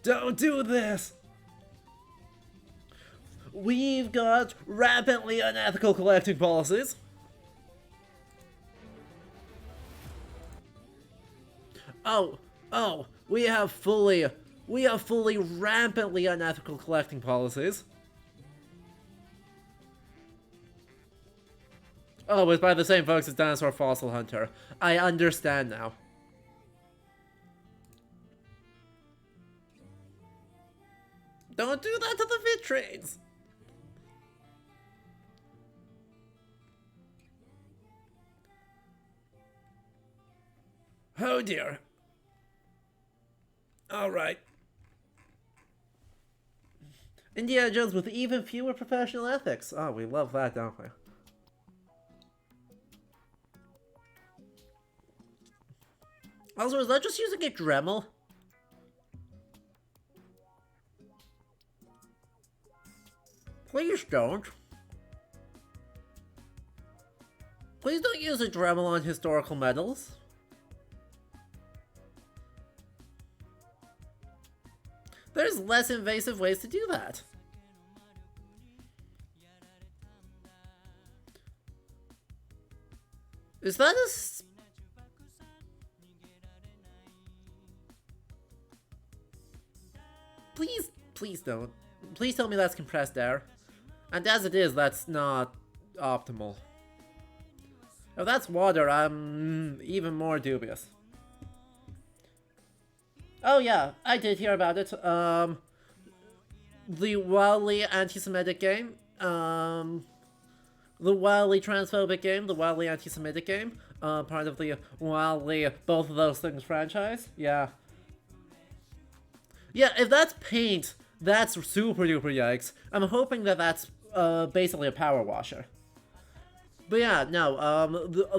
Don't do this! We've got rapidly unethical collecting policies. Oh, we have fully rampantly unethical collecting policies. Oh, it's by the same folks as Dinosaur Fossil Hunter. I understand now. Don't do that to the vitrains! Oh dear. Alright. Indiana Jones with even fewer professional ethics. Oh, we love that, don't we? Also, is that just using a Dremel? Please don't. Please don't use a Dremel on historical medals. There's less invasive ways to do that. Is that a... Please don't. Please tell me that's compressed air. And as it is, that's not optimal. If that's water, I'm even more dubious. Oh yeah, I did hear about it. The wildly anti-Semitic game. The wildly transphobic game, the wildly anti-Semitic game. Part of the wildly both of those things franchise. Yeah. Yeah, if that's paint, that's super duper yikes. I'm hoping that that's basically a power washer. But yeah, no,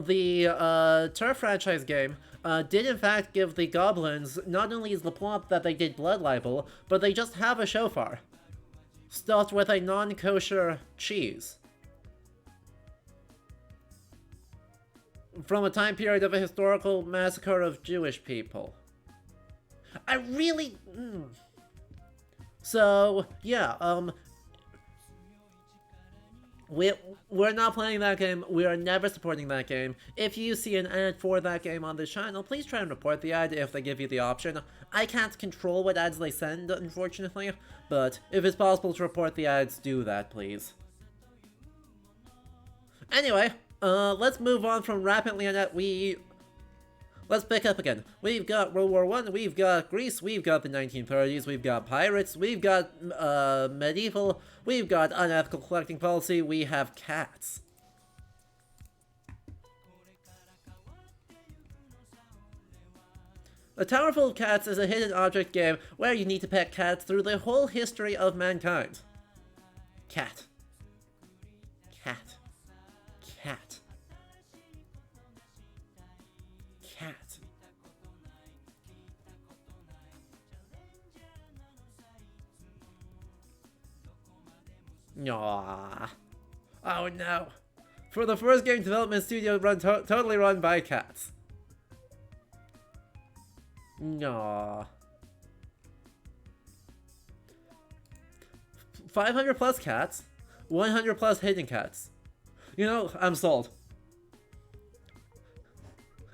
the Turf franchise game did in fact give the goblins not only is the plot that they did blood libel, but they just have a shofar. Stuffed with a non-kosher cheese. From a time period of a historical massacre of Jewish people. I really... So, yeah, we're not playing that game. We are never supporting that game. If you see an ad for that game on this channel, please try and report the ad if they give you the option. I can't control what ads they send, unfortunately, but if it's possible to report the ads, do that, please. Anyway, let's move on from rapidly on that. Let's pick up again. We've got World War I, we've got Greece, we've got the 1930s, we've got pirates, we've got medieval, we've got unethical collecting policy, we have cats. The Tower Full of Cats is a hidden object game where you need to pet cats through the whole history of mankind. Cat. Cat. Cat. Cat. Aww. Oh no. For the first game development studio totally run by cats. Aww. 500 plus cats. 100 plus hidden cats. You know, I'm sold.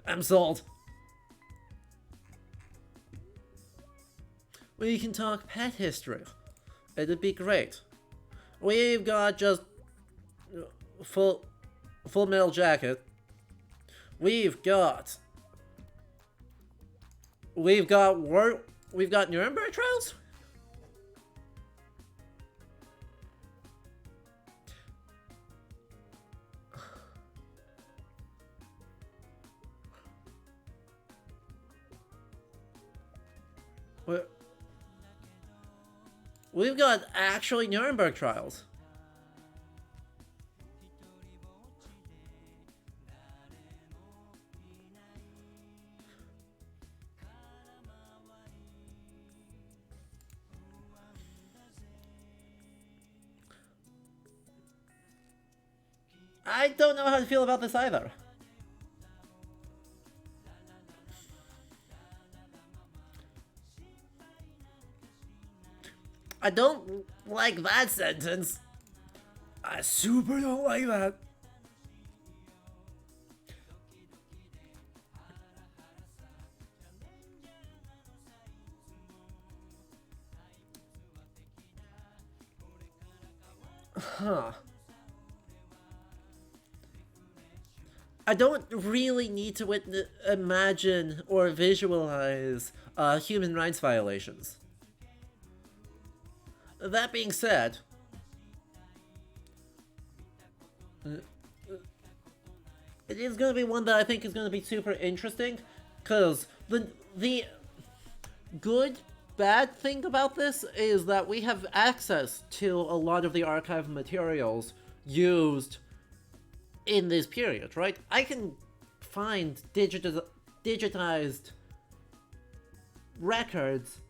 I'm sold. We can talk pet history. It'd be great. We've got just full metal jacket. We've got Nuremberg trials. We've got actually Nuremberg trials. I don't know how to feel about this either. I don't like that sentence. I super don't like that. Huh. I don't really need to imagine or visualize human rights violations. That being said, it is going to be one that I think is going to be super interesting, because the good bad thing about this is that we have access to a lot of the archival materials used in this period, right? I can find digitized records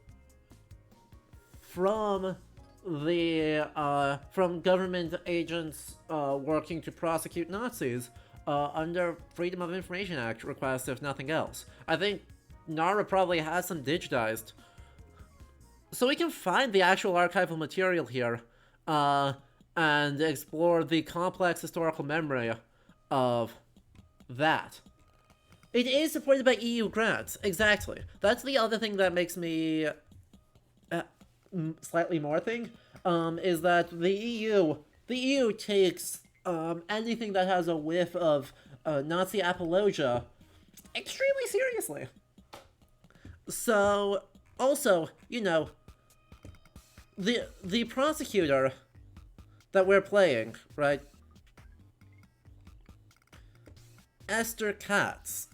from from government agents working to prosecute Nazis under Freedom of Information Act requests, if nothing else. I think NARA probably has some digitized, so we can find the actual archival material here and explore the complex historical memory of that. It is supported by EU grants, exactly. That's the other thing that makes me slightly more thing, is that the EU takes anything that has a whiff of Nazi apologia extremely seriously. So, also, you know, the prosecutor that we're playing, right? Esther Katz.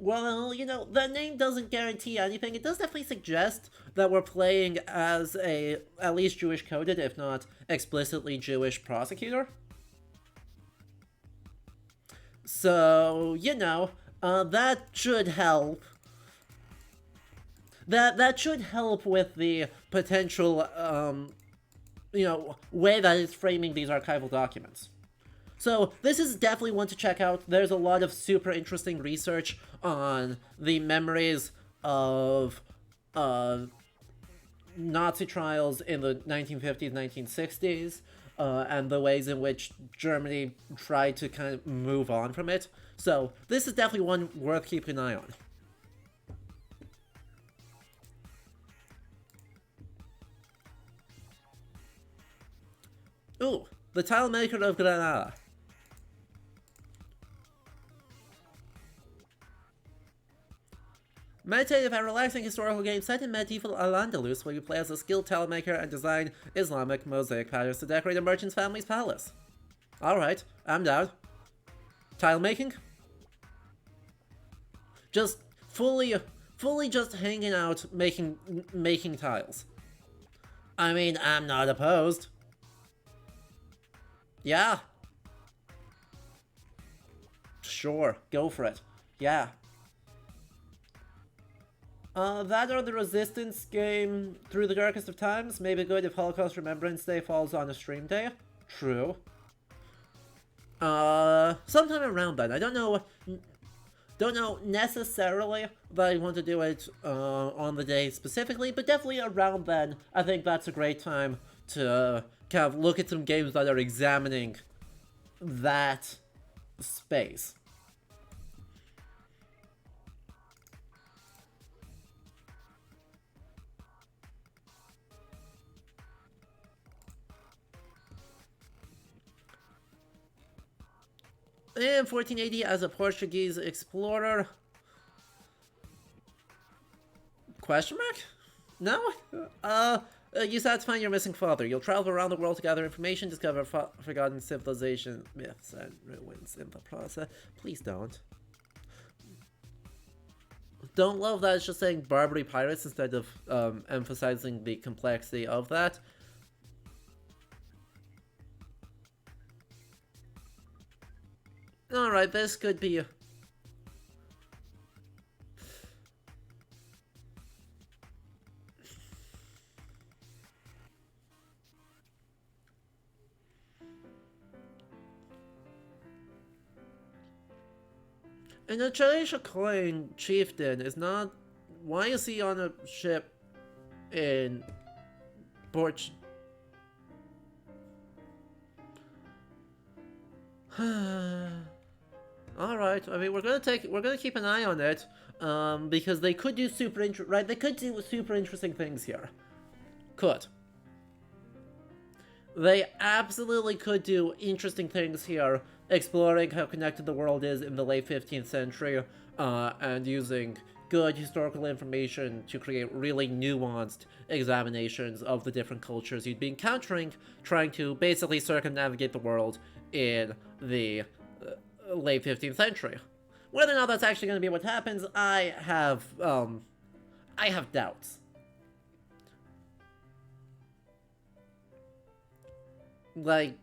Well, you know, the name doesn't guarantee anything. It does definitely suggest that we're playing as a at least Jewish coded, if not explicitly Jewish prosecutor. So, you know, that should help. That should help with the potential, you know, way that it's framing these archival documents. So this is definitely one to check out. There's a lot of super interesting research on the memories of Nazi trials in the 1950s, 1960s, and the ways in which Germany tried to kind of move on from it. So this is definitely one worth keeping an eye on. Ooh, the Tile Maker of Granada. Meditative and relaxing historical game set in medieval Al-Andalus, where you play as a skilled tile maker and design Islamic mosaic patterns to decorate a merchant's family's palace. Alright, I'm down. Tile making? Just fully just hanging out, making tiles. I mean, I'm not opposed. Yeah. Sure, go for it. Yeah. That or the Resistance game Through the Darkest of Times. Maybe good if Holocaust Remembrance Day falls on a stream day. True. Sometime around then. I don't know necessarily that I want to do it on the day specifically, but definitely around then. I think that's a great time to kind of look at some games that are examining that space. In 1480, as a Portuguese explorer. Question mark? No? You set out to find your missing father. You'll travel around the world to gather information, discover forgotten civilization, myths, and ruins in the process. Please don't. Don't love that it's just saying Barbary pirates instead of emphasizing the complexity of that. Alright, this could be... And the Chalisha coin chieftain is not... Why is he on a ship in Port... Alright, I mean, we're gonna keep an eye on it, because they could do they could do super interesting things here. Could. They absolutely could do interesting things here, exploring how connected the world is in the late 15th century, and using good historical information to create really nuanced examinations of the different cultures you'd be encountering, trying to basically circumnavigate the world in the late 15th century. Whether or not that's actually going to be what happens, I have doubts. Like,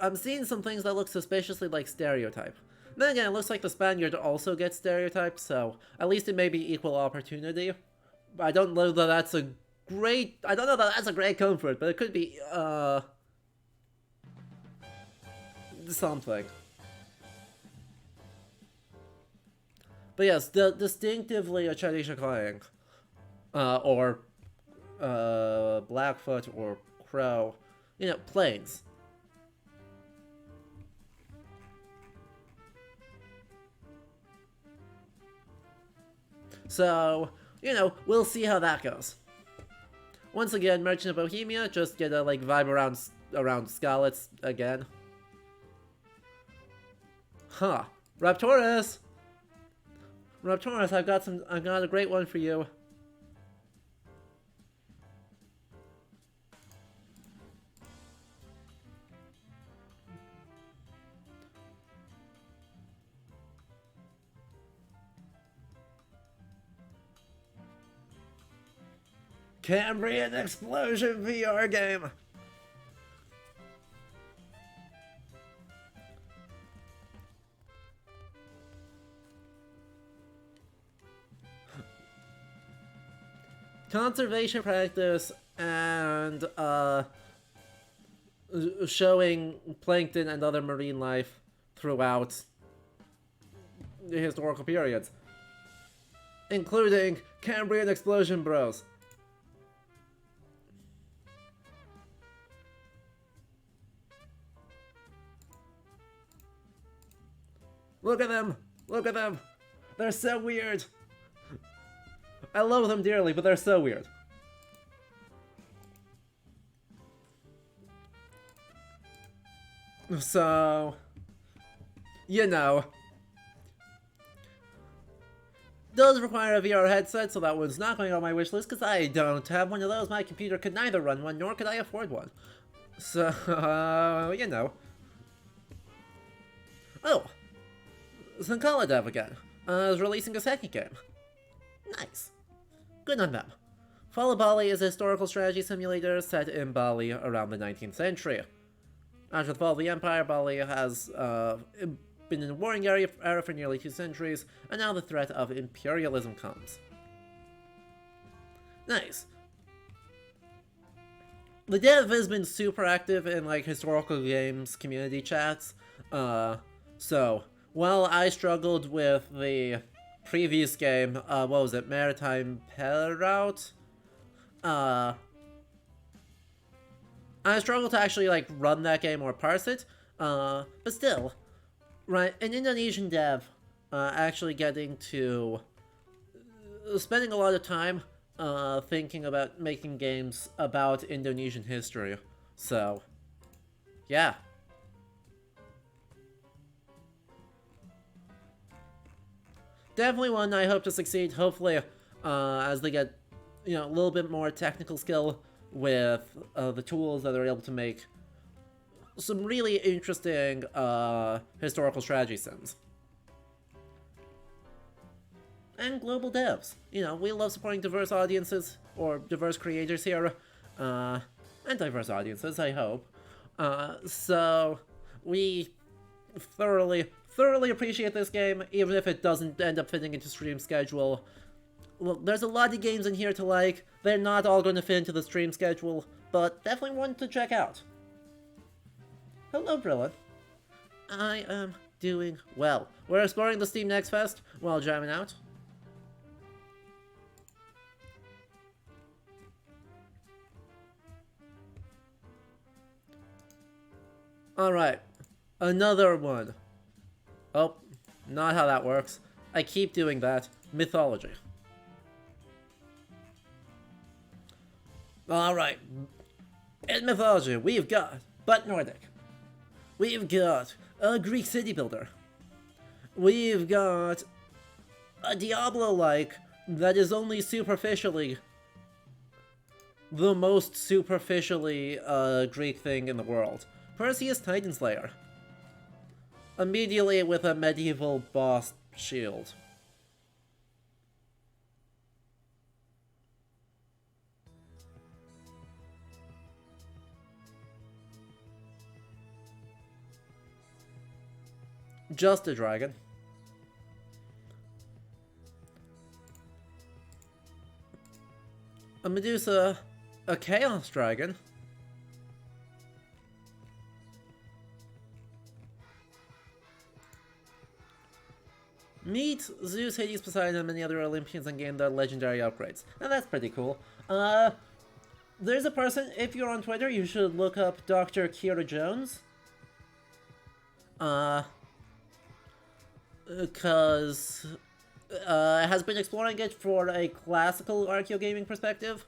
I'm seeing some things that look suspiciously like stereotype. Then again, it looks like the Spaniard also gets stereotyped, so at least it may be equal opportunity. I don't know that that's a great... I don't know that that's a great comfort, but it could be, something. But yes, distinctively a Chalisha clang, or Blackfoot or Crow, you know, planes. So, you know, we'll see how that goes. Once again, Merchant of Bohemia, just get a like vibe around Scarlets again. Huh. Raptorus! Raptorus, I've got a great one for you. Cambrian Explosion VR game! Conservation practice and showing plankton and other marine life throughout the historical periods, including Cambrian Explosion Bros. Look at them! Look at them! They're so weird! I love them dearly, but they're so weird. So... you know. Does require a VR headset, so that one's not going on my wish list, because I don't have one of those. My computer could neither run one, nor could I afford one. So, you know. Oh! Sankala Dev again. Is releasing a second game. Nice. Good on them. Fall of Bali is a historical strategy simulator set in Bali around the 19th century. After the fall of the Empire, Bali has been in a warring era for nearly 2 centuries, and now the threat of imperialism comes. Nice. The dev has been super active in like historical games community chats, so while I struggled with the previous game, what was it, Maritime Pelleroute? I struggled to actually like run that game or parse it, but still, right, an Indonesian dev actually getting to spending a lot of time thinking about making games about Indonesian history. So, yeah. definitely one I hope to succeed. Hopefully, as they get, a little bit more technical skill with the tools that are able to make some really interesting historical strategy sims. And global devs. We love supporting diverse audiences, or diverse creators here, and diverse audiences, I hope. So, we thoroughly appreciate this game, even if it doesn't end up fitting into stream schedule. Look, there's a lot of games in here to like. They're not all going to fit into the stream schedule, but definitely one to check out. Hello, Brilliant. I am doing well. We're exploring the Steam NextFest while jamming out. Alright, another one. Oh, not how that works. I keep doing that. Mythology. Alright, in mythology, we've got But Nordic. We've got a Greek city builder. We've got a Diablo-like that is only superficially the most superficially Greek thing in the world. Perseus Titan Slayer. Immediately with a medieval boss shield. Just a dragon. A Medusa, a Chaos Dragon. Meet Zeus, Hades, Poseidon, and many other Olympians and gain their legendary upgrades. Now that's pretty cool. There's a person, if you're on Twitter, you should look up Dr. Kira Jones. Because has been exploring it for a classical archeo gaming perspective,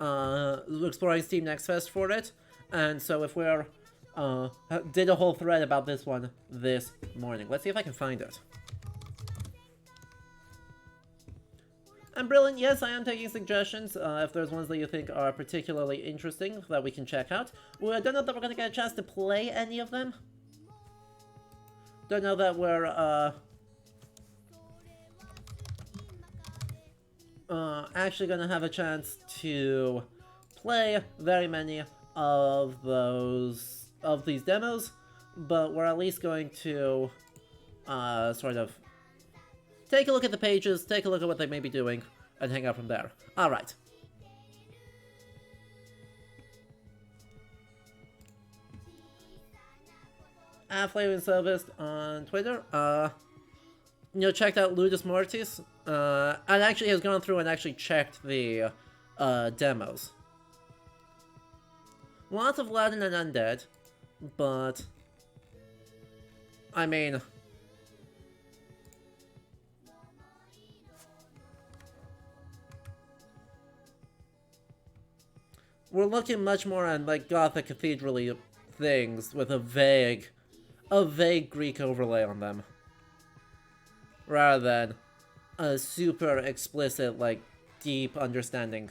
exploring Steam NextFest for it, and so if we're did a whole thread about this one this morning. Let's see if I can find it. And Brilliant, yes, I am taking suggestions if there's ones that you think are particularly interesting that we can check out. Well, I don't know that we're gonna get a chance to play any of them. Don't know that we're actually gonna have a chance to play very many of these demos, but we're at least going to sort of take a look at the pages, take a look at what they may be doing, and hang out from there. Alright. Flavin Service on Twitter. Checked out Ludus Mortis. And actually has gone through and actually checked the demos. Lots of Latin and Undead, but I mean, we're looking much more on like Gothic cathedral-y things with a vague Greek overlay on them, rather than a super explicit, like, deep understanding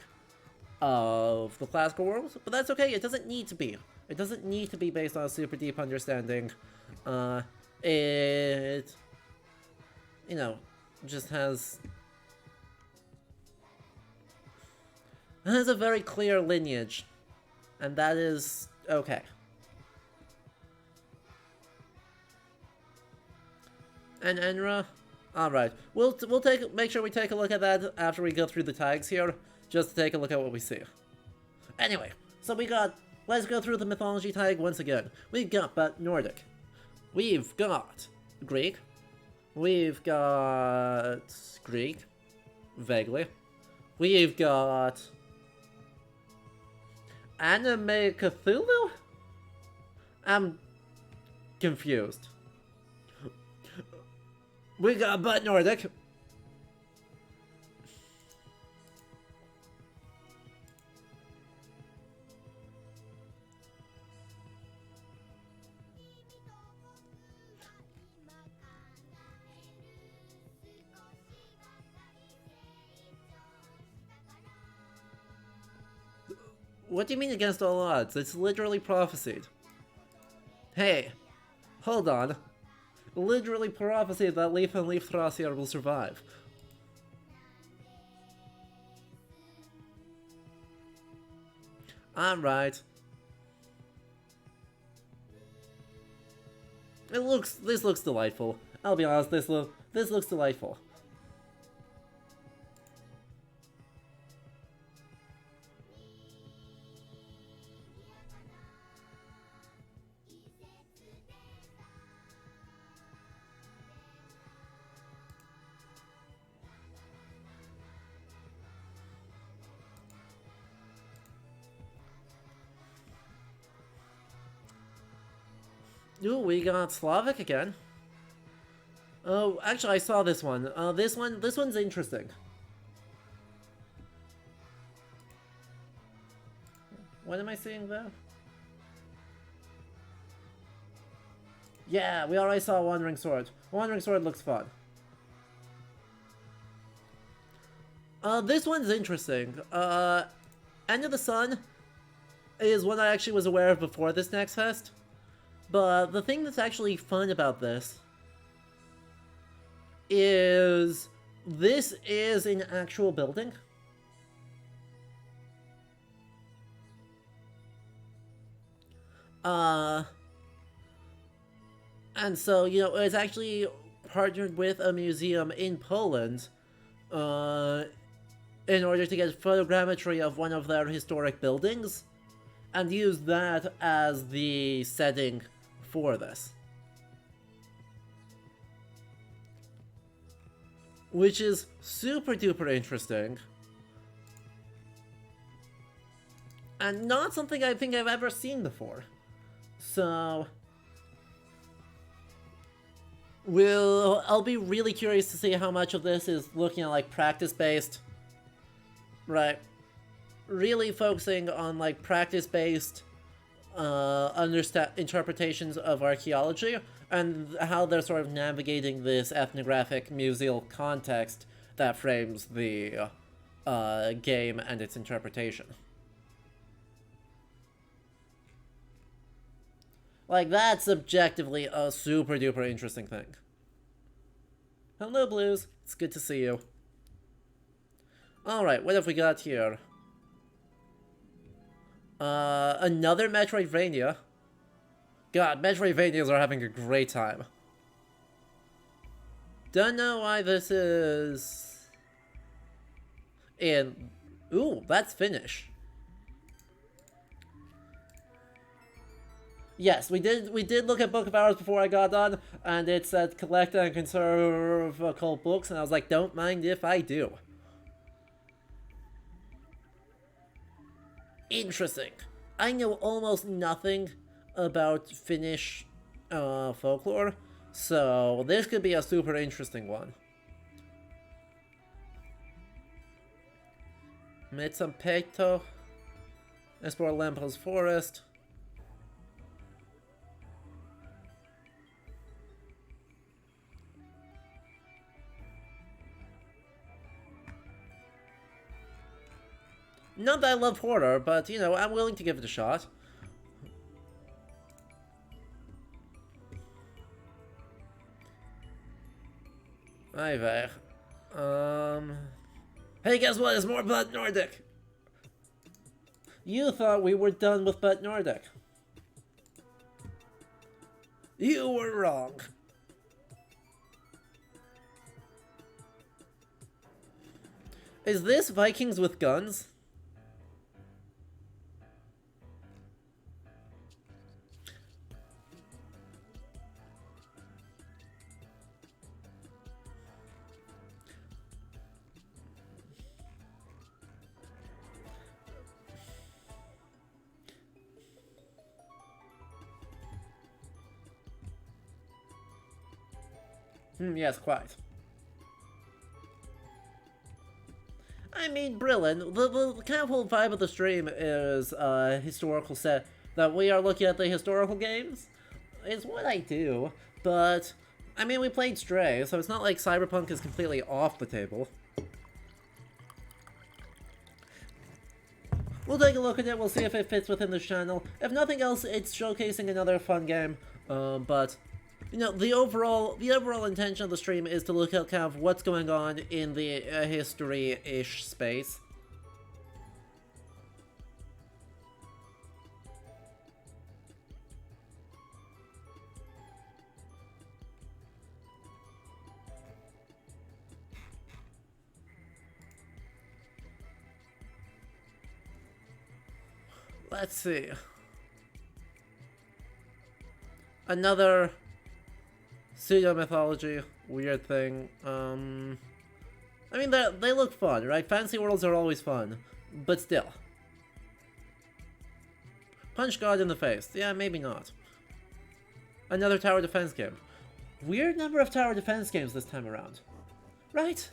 of the classical world. But that's okay, it doesn't need to be. It doesn't need to be based on a super deep understanding. It, just has a very clear lineage, and that is okay. And Enra, all right. We'll make sure we take a look at that after we go through the tags here, just to take a look at what we see. Anyway, so let's go through the mythology tag once again. We've got but Nordic. We've got Greek. We've got Greek, vaguely. We've got Anime Cthulhu? I'm confused. We got but Nordic. What do you mean against all odds? It's literally prophesied. Hey, hold on. Literally prophesied that Leaf and Leaf Thrasier will survive. I'm right. This looks delightful. I'll be honest, this looks delightful. Ooh, we got Slavic again. Oh, actually, I saw this one. This one's interesting. What am I seeing there? Yeah, we already saw Wandering Sword. Wandering Sword looks fun. This one's interesting. End of the Sun is one I actually was aware of before this NextFest. But the thing that's actually fun about this is an actual building. And so, you know, it's actually partnered with a museum in Poland, in order to get photogrammetry of one of their historic buildings, and use that as the setting for this. Which is super duper interesting. And not something I think I've ever seen before. So I'll be really curious to see how much of this is looking at like practice-based. Right. Really focusing on like practice-based interpretations of archaeology, and how they're sort of navigating this ethnographic museal context that frames the game and its interpretation. Like, that's objectively a super duper interesting thing. Hello, Blues. It's good to see you. Alright, what have we got here? Another Metroidvania. God, Metroidvanias are having a great time. Don't know why this is in... Ooh, that's Finnish. Yes, we did look at Book of Hours before I got on, and it said collect and conserve occult books, and I was like, don't mind if I do. Interesting. I know almost nothing about Finnish folklore, so this could be a super interesting one. Metsampeito, explore Lempo's forest. Not that I love horror, but, you know, I'm willing to give it a shot. Hi there. Hey, guess what? It's more Butt Nordic! You thought we were done with Butt Nordic. You were wrong. Is this Vikings with guns? Yes, quite. I mean, brilliant. The kind of whole vibe of the stream is historical set. That we are looking at the historical games is what I do. But, I mean, we played Stray, so it's not like Cyberpunk is completely off the table. We'll take a look at it, we'll see if it fits within this channel. If nothing else, it's showcasing another fun game. But, you know, the overall intention of the stream is to look at kind of what's going on in the history-ish space. Let's see. Another pseudo-mythology weird thing. I mean, they look fun, right? Fantasy worlds are always fun, but still. Punch God in the face. Yeah, maybe not. Another tower defense game. Weird number of tower defense games this time around. Right?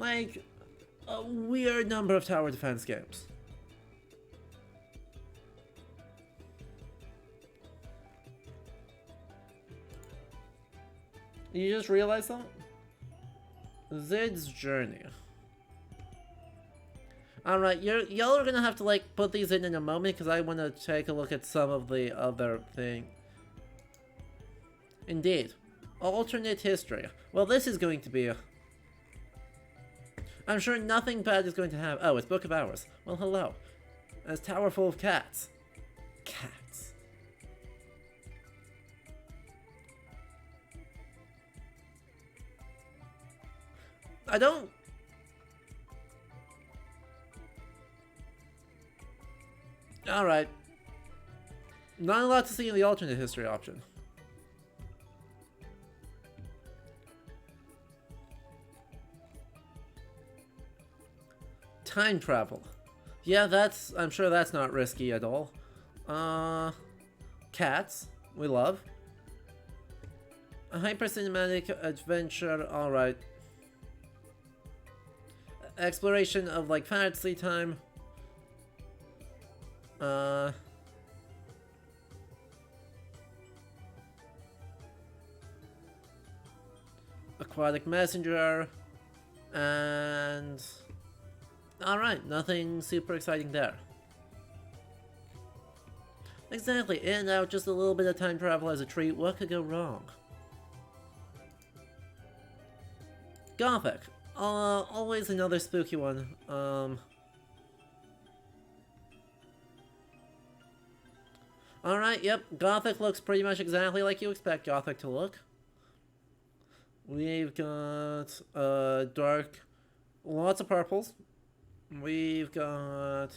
Like, a weird number of tower defense games. You just realized that? Zid's Journey. Alright, y'all are gonna have to, like, put these in a moment, because I want to take a look at some of the other thing. Indeed. Alternate history. Well, this is going to be... I'm sure nothing bad is going to happen. Oh, it's Book of Hours. Well, hello. And it's Tower full of cats. Cats. I don't... Alright. Not a lot to see in the alternate history option. Time travel. Yeah, that's... I'm sure that's not risky at all. Cats. We love. A hyper-cinematic adventure. Alright. Exploration of, like, fantasy time. Aquatic Messenger. And... Alright, nothing super exciting there. Exactly, in and out, just a little bit of time travel as a treat. What could go wrong? Gothic. Always another spooky one. Alright, yep, Gothic looks pretty much exactly like you expect Gothic to look. We've got, dark... Lots of purples. We've got...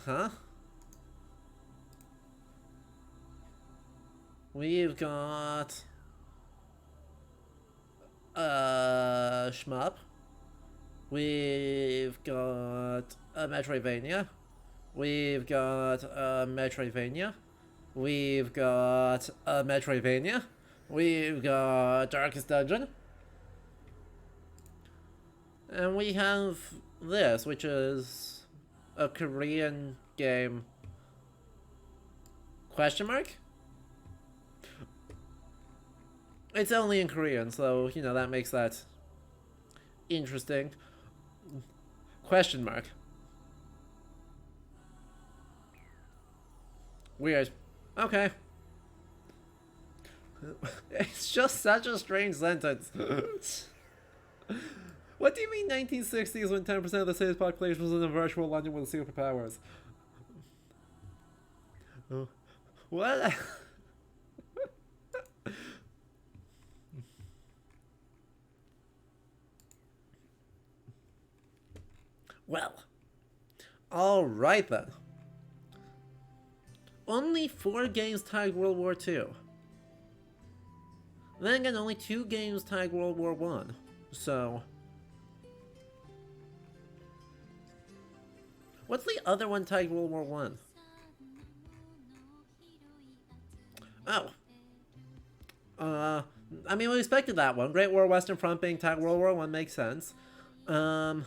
Huh? We've got... Shmup. We've got a Metroidvania. We've got a Metroidvania. We've got a Metroidvania. We've got Darkest Dungeon. And we have this, which is a Korean game. Question mark? It's only in Korean, so, you know, that makes that interesting. Question mark. Weird. Okay. It's just such a strange sentence. What do you mean 1960s when 10% of the city's population was in a virtual London with superpowers? What? Well. Alright then. Only 4 games tagged World War II. Then again, only 2 games tagged World War I. So... What's the other one tagged World War I? Oh. I mean, we expected that one. Great War Western Front being tagged World War I makes sense. Um,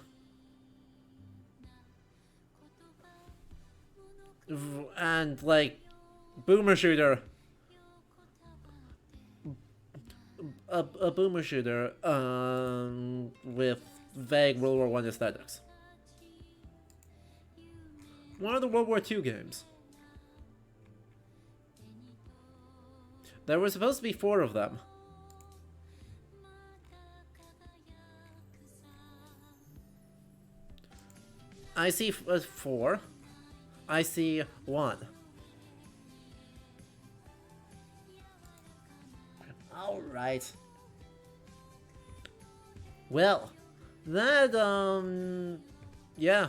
and like boomer shooter, a boomer shooter, with vague World War One aesthetics. One of the World War Two games. There were supposed to be 4 of them. I see 4. I see 1. Alright. Well, that, yeah.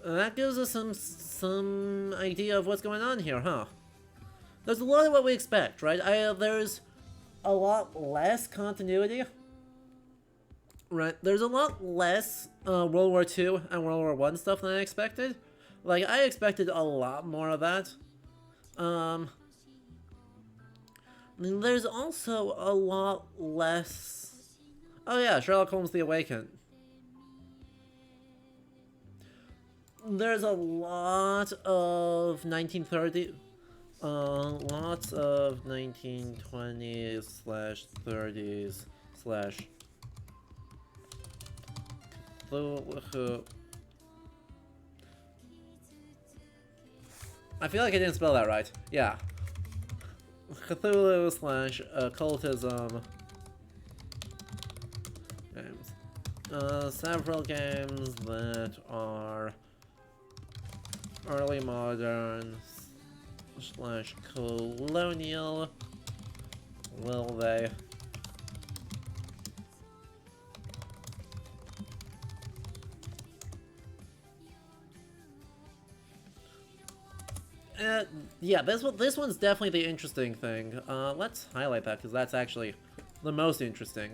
That gives us some idea of what's going on here, huh? There's a lot of what we expect, right? There's a lot less continuity. Right, there's a lot less World War II and World War I stuff than I expected. Like, I expected a lot more of that. There's also a lot less... Oh yeah, Sherlock Holmes The Awakened. There's a lot of 1930... lots of 1920s slash 30s slash... I feel like I didn't spell that right. Yeah. Cthulhu slash occultism games. Several games that are early modern slash colonial. Will they? Yeah, this one's definitely the interesting thing. Let's highlight that, because that's actually the most interesting.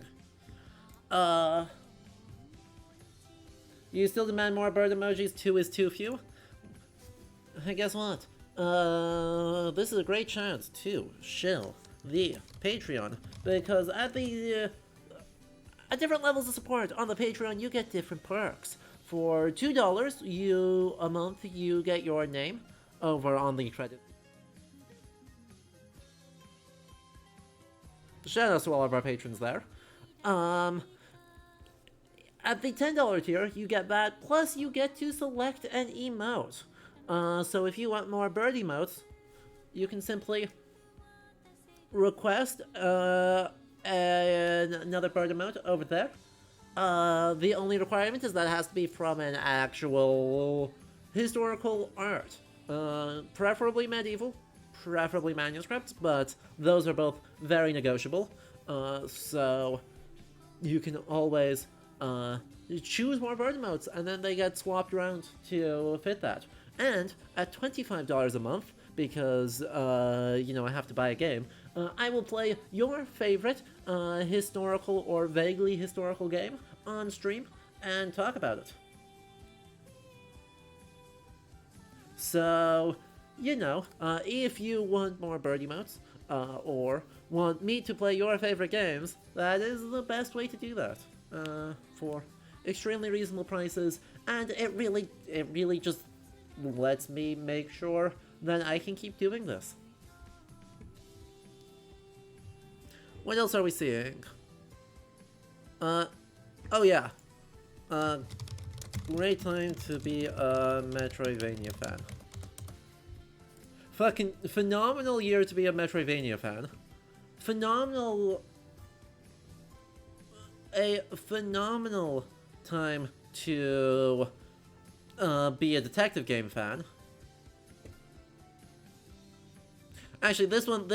You still demand more bird emojis? 2 is too few? Hey, guess what? This is a great chance to shill the Patreon, because at the, at different levels of support on the Patreon, you get different perks. For $2 a month, you get your name over on the credit. Shout out to all of our patrons there. At the $10 tier, you get that, plus you get to select an emote. So if you want more bird emotes, you can simply request another bird emote over there. The only requirement is that it has to be from an actual historical art. Preferably medieval, preferably manuscripts, but those are both very negotiable. So you can always choose more bird emotes, and then they get swapped around to fit that. And at $25 a month, because, you know, I have to buy a game, I will play your favorite historical or vaguely historical game on stream and talk about it. So, you know, if you want more bird emotes, or want me to play your favorite games, that is the best way to do that, for extremely reasonable prices, and it really just lets me make sure that I can keep doing this. What else are we seeing? Oh yeah. Great time to be a Metroidvania fan. Fucking phenomenal year to be a Metroidvania fan. A phenomenal time to be a detective game fan. Actually, this one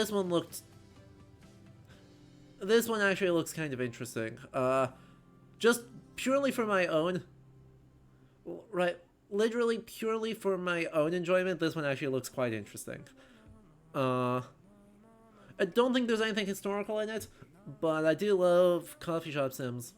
actually looks kind of interesting. Just purely for my own, right? Literally purely for my own enjoyment, this one actually looks quite interesting. I don't think there's anything historical in it, but I do love coffee shop sims.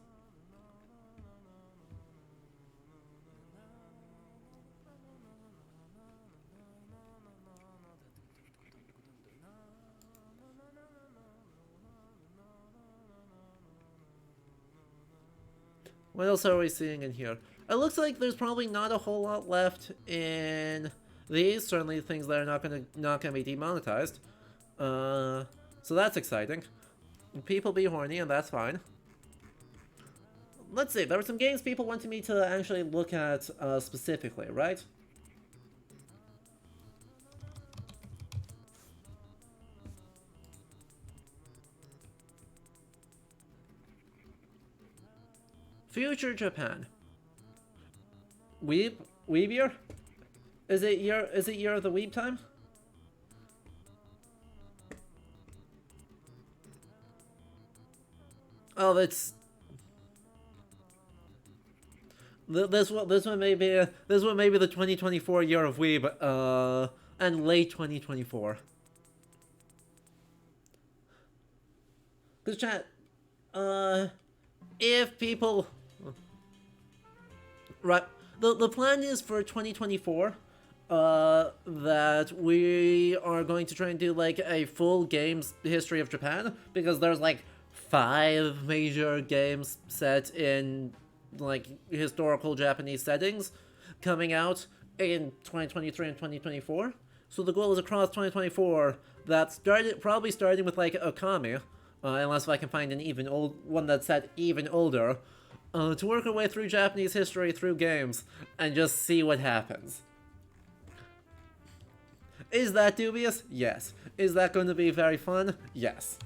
What else are we seeing in here? It looks like there's probably not a whole lot left in these. Certainly things that are not gonna be demonetized. So that's exciting. People be horny, and that's fine. Let's see, there were some games people wanted me to actually look at specifically, right? Future Japan. Weeb year? Is it year of the weeb time? Oh, that's this one may be the 2024 year of weeb, and late 2024. Cause chat, if people, right, the plan is for 2024, that we are going to try and do like a full games history of Japan, because there's like 5 major games set in like historical Japanese settings coming out in 2023 and 2024. So the goal is across 2024 that probably starting with like Okami, unless if I can find an even one that's set even older, to work our way through Japanese history through games and just see what happens. Is that dubious? Yes. Is that going to be very fun? Yes.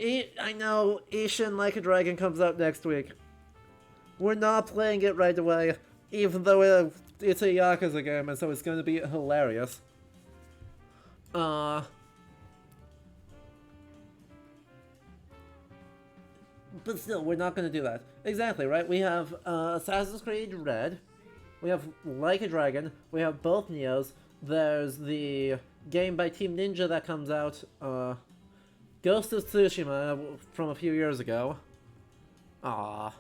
I know Ishin Like a Dragon comes out next week. We're not playing it right away, even though it's a Yakuza game, and so it's going to be hilarious. But still, we're not going to do that. Exactly, right? We have Assassin's Creed Red, we have Like a Dragon, we have both Neos, there's the game by Team Ninja that comes out, Ghost of Tsushima from a few years ago. Ah,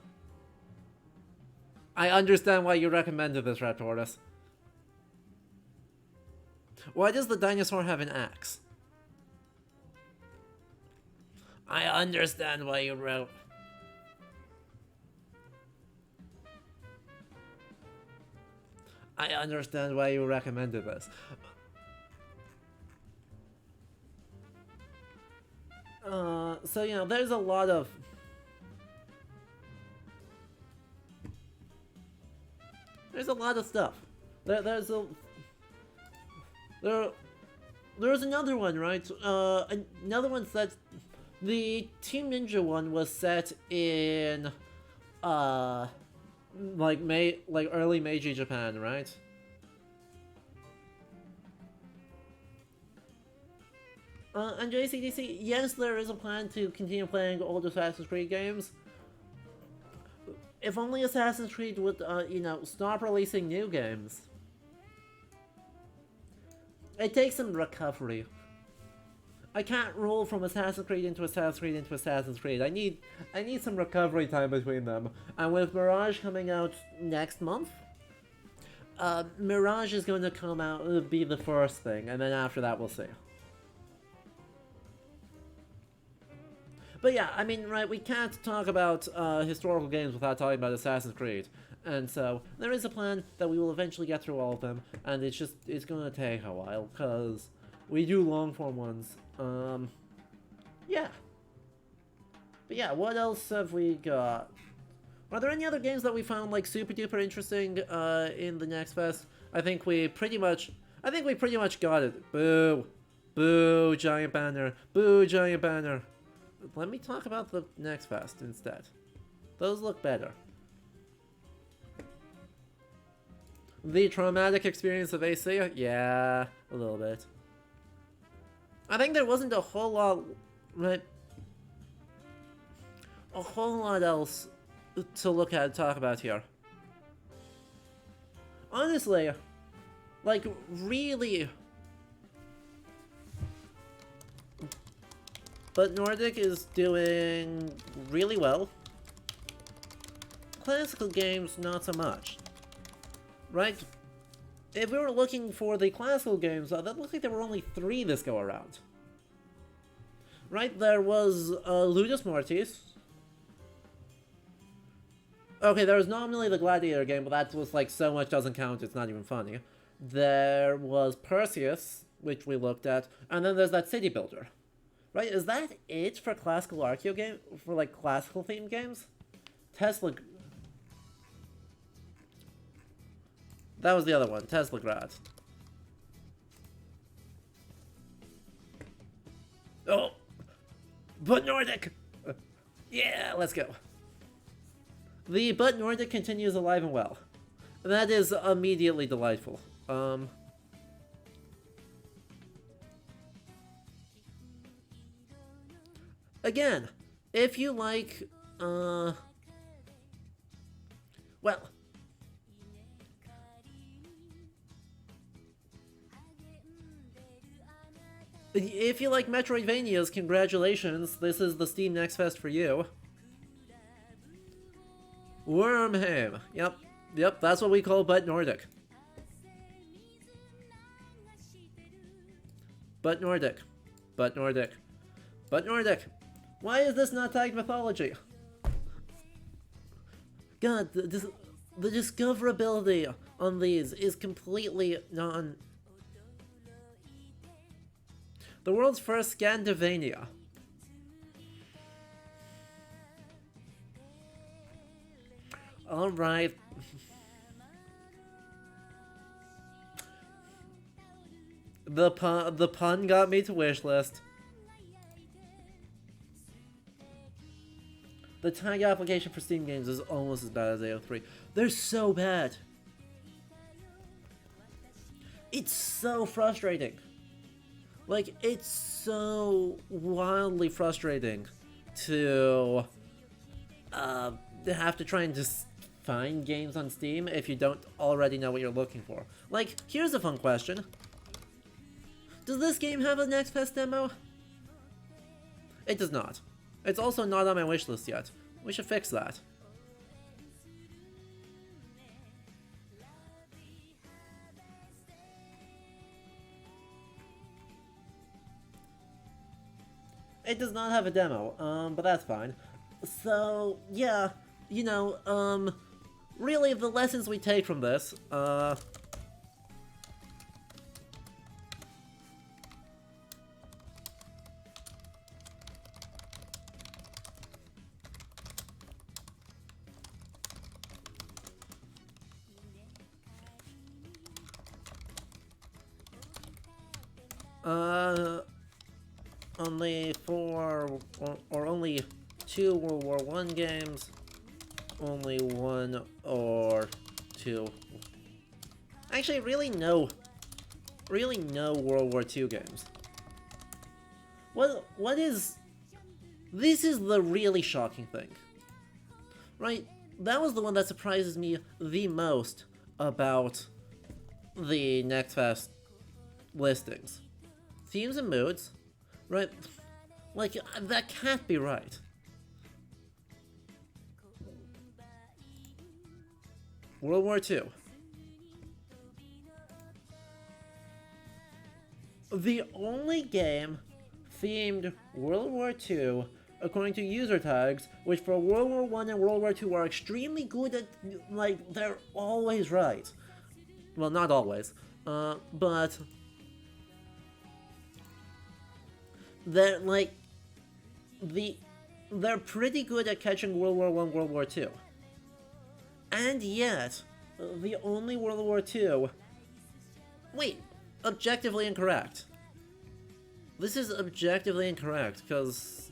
I understand why you recommended this, Raptorus. Why does the dinosaur have an axe? I understand why you wrote. I understand why you recommended this. So, you know, there's a lot of... There's a lot of stuff. There's another one, right? Another one set... The Team Ninja one was set in... like early Meiji Japan, right? And JCDC, yes, there is a plan to continue playing old Assassin's Creed games. If only Assassin's Creed would, you know, stop releasing new games. It takes some recovery. I can't roll from Assassin's Creed into Assassin's Creed into Assassin's Creed. I need some recovery time between them. And with Mirage coming out next month, Mirage is going to come out, be the first thing, and then after that we'll see. But yeah, I mean, right, we can't talk about historical games without talking about Assassin's Creed. And so, there is a plan that we will eventually get through all of them, and it's gonna take a while, because we do long-form ones. Yeah. But yeah, what else have we got? Are there any other games that we found, like, super-duper interesting in the NextFest? I think we pretty much got it. Boo. Boo, giant banner. Boo, giant banner. Let me talk about the NextFest instead. Those look better. The traumatic experience of AC? Yeah, a little bit. I think there wasn't a whole lot, right? A whole lot else to look at and talk about here. Honestly, like, really... But Nordic is doing really well. Classical games, not so much. Right? If we were looking for the classical games, that looked like there were only 3 this go around. Right? There was Ludus Mortis. Okay, there was nominally the Gladiator game, but that was like so much doesn't count, it's not even funny. There was Perseus, which we looked at, and then there's that City Builder. Right, is that it for classical Archeo game? For like classical themed games? Tesla... That was the other one, Tesla Grad. Oh! But Nordic! Yeah, let's go. The But Nordic continues alive and well. That is immediately delightful. Again, if you like, well, if you like Metroidvanias, congratulations, this is the Steam NextFest for you. Wormheim, yep, that's what we call But Nordic. But Nordic, But Nordic, But Nordic. Why is this not tagged mythology? God, the discoverability on these is completely non... The world's first Scandinavia. Alright. The pun got me to wishlist. The tag application for Steam games is almost as bad as AO3. They're so bad. It's so frustrating. Like, it's so wildly frustrating to have to try and just find games on Steam if you don't already know what you're looking for. Like, here's a fun question. Does this game have a NextFest demo? It does not. It's also not on my wishlist yet. We should fix that. It does not have a demo, but that's fine. So, yeah, you know, really the lessons we take from this, only 4 or only 2 World War I games, only 1 or 2. Actually, really no World War II games. What is... This is the really shocking thing. Right? That was the one that surprises me the most about the NextFest listings. Themes and moods, right? Like, that can't be right. World War II. The only game themed World War II, according to user tags, which for World War I and World War II are extremely good at, like, they're always right. Well, not always, but they're, like, they're pretty good at catching World War I, World War II. And yet, the only World War II... Wait, objectively incorrect. This is objectively incorrect, because,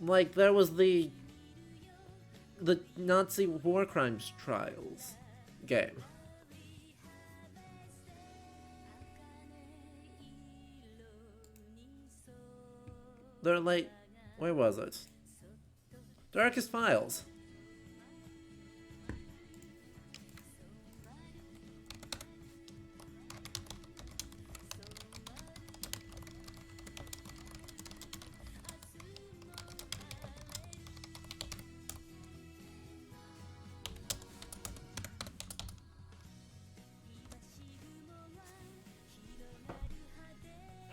like, there was the Nazi war crimes trials game. They're like, where was it? Darkest Files.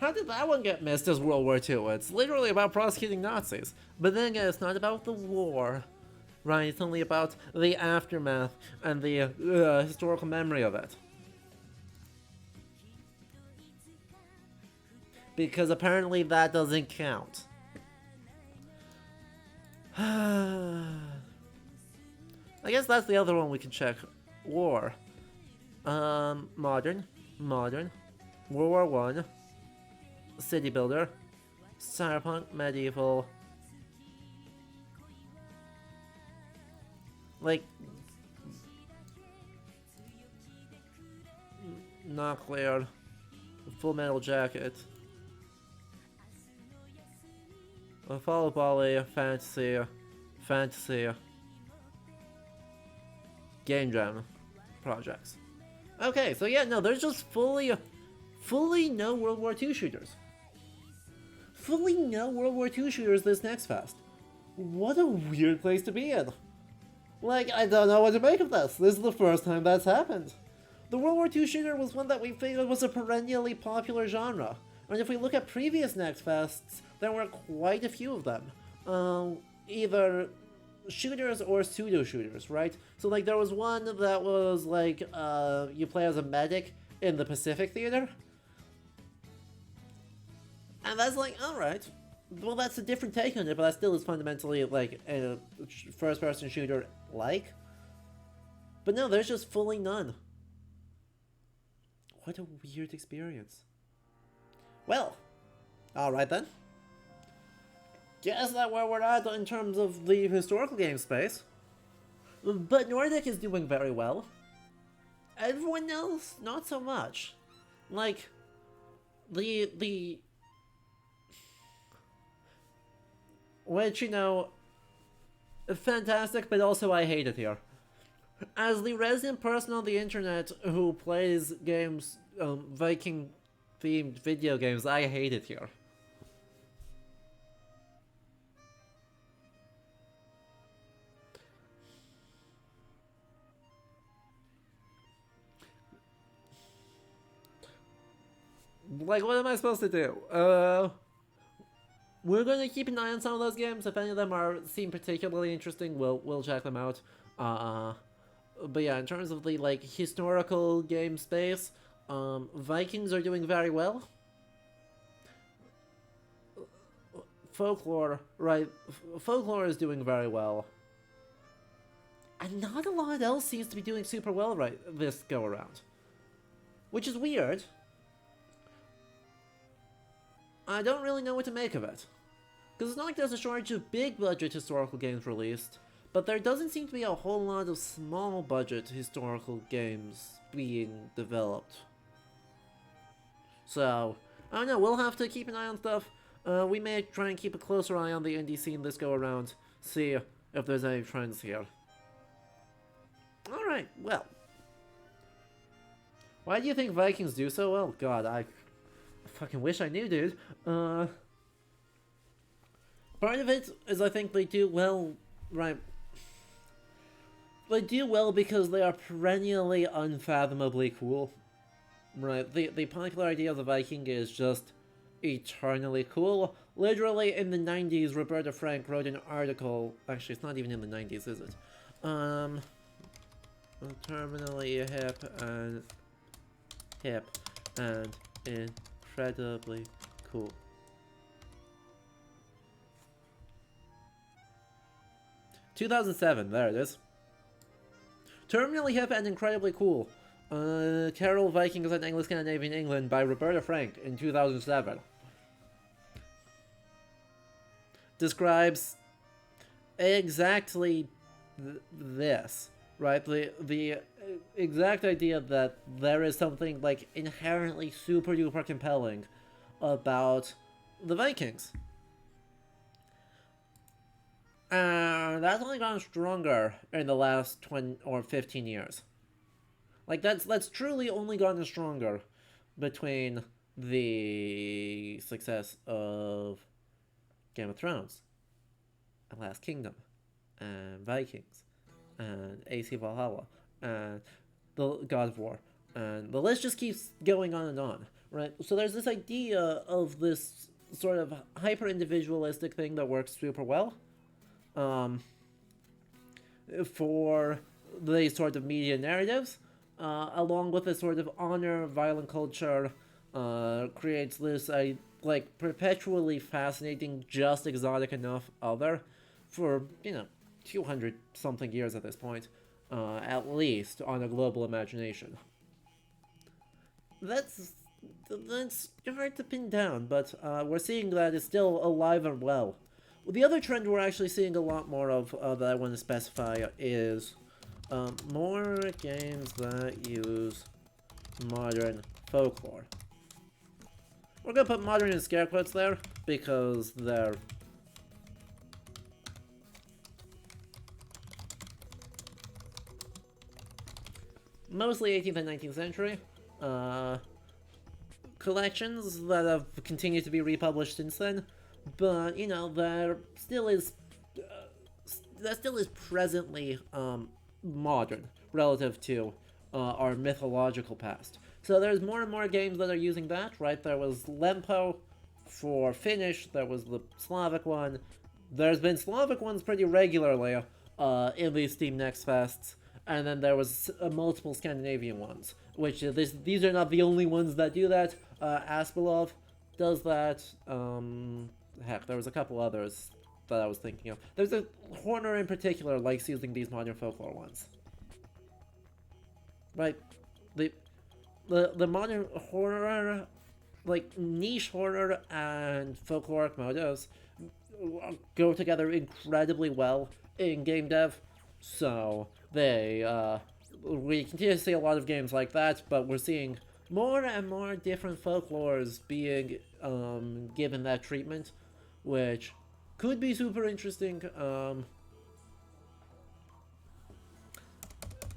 How did that one get missed as World War II? It's literally about prosecuting Nazis. But then again, it's not about the war, right? It's only about the aftermath and the historical memory of it. Because apparently that doesn't count. I guess that's the other one we can check. War. Modern. World War One. City Builder. Cyberpunk. Medieval. Like... Not clear. Full Metal Jacket. Follow Bali, fantasy, game jam projects. Okay, so yeah, no, there's just fully no World War II shooters. Fully no World War II shooters this NextFest. What a weird place to be in. Like, I don't know what to make of this. This is the first time that's happened. The World War II shooter was one that we figured was a perennially popular genre. And if we look at previous NextFests, there were quite a few of them. Either shooters or pseudo-shooters, right? So, like, there was one that was, like, you play as a medic in the Pacific Theater. And that's like, alright. Well, that's a different take on it, but that still is fundamentally, like, a first-person shooter-like. But no, there's just fully none. What a weird experience. Well, alright then. Guess that's where we're at in terms of the historical game space. But Nordic is doing very well. Everyone else, not so much. Like, which, you know, fantastic, but also I hate it here. As the resident person on the internet who plays games, Viking-themed video games, I hate it here. Like, what am I supposed to do? We're gonna keep an eye on some of those games. If any of them seem particularly interesting, we'll check them out. But yeah, in terms of the, like, historical game space, Vikings are doing very well. Folklore, right? Folklore is doing very well. And not a lot else seems to be doing super well right this go around. Which is weird. I don't really know what to make of it. Because it's not like there's a shortage of big budget historical games released, but there doesn't seem to be a whole lot of small budget historical games being developed. So, I don't know, we'll have to keep an eye on stuff. We may try and keep a closer eye on the indie scene this go around, see if there's any trends here. Alright, well. Why do you think Vikings do so well? God, I fucking wish I knew, dude. Part of it is I think they do well, right? They do well because they are perennially unfathomably cool. Right, the popular idea of the Viking is just eternally cool. Literally, in the 90s, Roberta Frank wrote an article. Actually, it's not even in the 90s, is it? Terminally hip and incredibly cool. "2007, there it is. Terminally hip and incredibly cool. Carol Vikings and Anglo-Scandinavian England by Roberta Frank in 2007. Describes exactly this, right? The exact idea that there is something, like, inherently super duper compelling about the Vikings. That's only gotten stronger in the last 20 or 15 years. Like, that's truly only gotten stronger between the success of Game of Thrones, and Last Kingdom, and Vikings, and AC Valhalla, and the God of War, and the list just keeps going on and on. right? So there's this idea of this sort of hyper-individualistic thing that works super well for these sort of media narratives, along with this sort of honor violent culture, creates this like perpetually fascinating, just exotic enough other for 200 something years at this point, at least on a global imagination. That's hard to pin down, but we're seeing that it's still alive and well. The other trend we're actually seeing a lot more of that I want to specify is more games that use modern folklore. We're gonna put modern in scare quotes there because they're mostly 18th and 19th century collections that have continued to be republished since then, but there still is that still is presently modern relative to our mythological past. So there's more and more games that are using that, right? There was Lempo for Finnish, there was the Slavic one. There's been Slavic ones pretty regularly in these Steam Next Fests, and then there was multiple Scandinavian ones, which these are not the only ones that do that. Aspelov does that. Heck, there was a couple others that I was thinking of. There's a Horner in particular likes using these modern folklore ones. Right? The modern horror, like niche horror and folkloric motives go together incredibly well in game dev, so we continue to see a lot of games like that, but we're seeing more and more different folklores being given that treatment, which could be super interesting.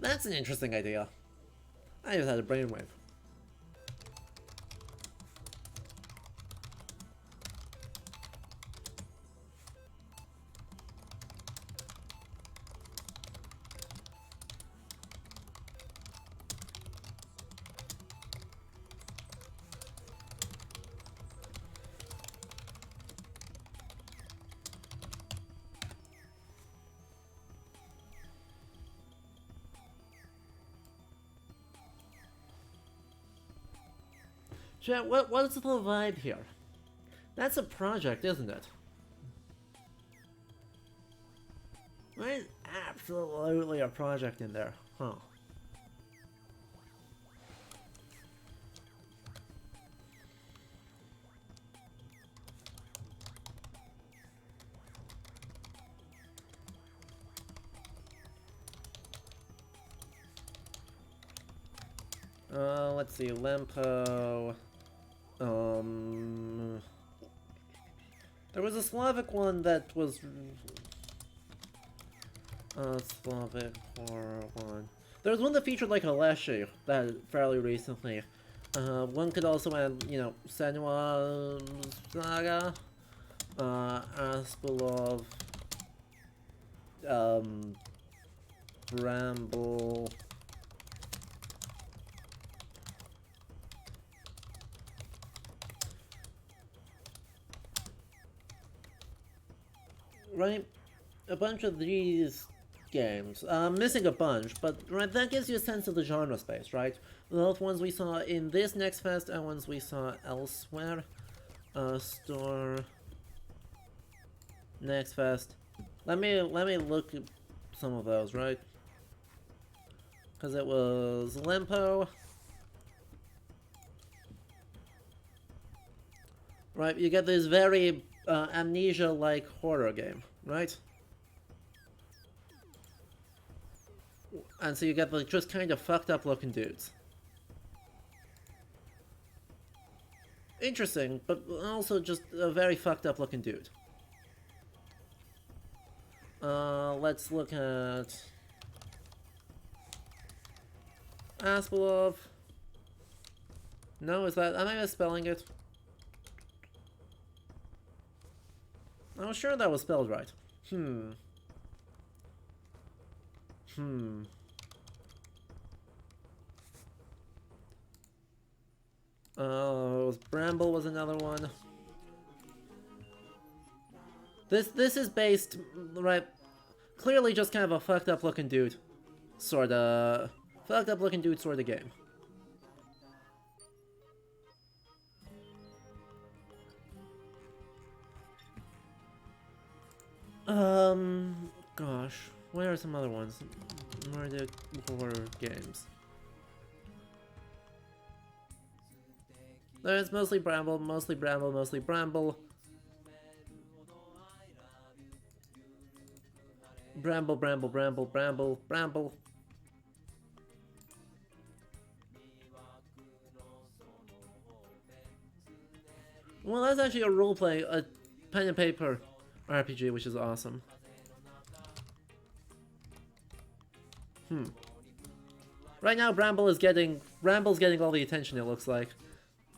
That's an interesting idea. I just had a brainwave. Chat, what's the vibe here? That's a project, isn't it? There's absolutely a project in there, huh? Let's see, Lempo. There was a Slavic one that was Slavic horror one. There was one that featured like a Leshy that fairly recently. One could also add, Senua Saga, Aspelov, Bramble. Right? A bunch of these games. Missing a bunch, but right, that gives you a sense of the genre space, right? Both ones we saw in this Next Fest and ones we saw elsewhere. Store. Next Fest. Let me look at some of those, right? Because it was Lempo. Right, you get this very amnesia-like horror game, right? And so you get like just kind of fucked up looking dudes. Interesting, but also just a very fucked up looking dude. Let's look at Aspelov. No, am I misspelling it? I was sure that was spelled right. Bramble was another one. This is based, right, clearly just kind of a fucked up looking dude. Sorta... fucked up looking dude sorta game. Gosh, where are some other ones? Nordic horror games. There's mostly Bramble, mostly Bramble, mostly Bramble. Bramble, Bramble, Bramble, Bramble, Bramble. Well, that's actually a roleplay, a pen and paper RPG, which is awesome. Right now, Bramble's getting all the attention, it looks like.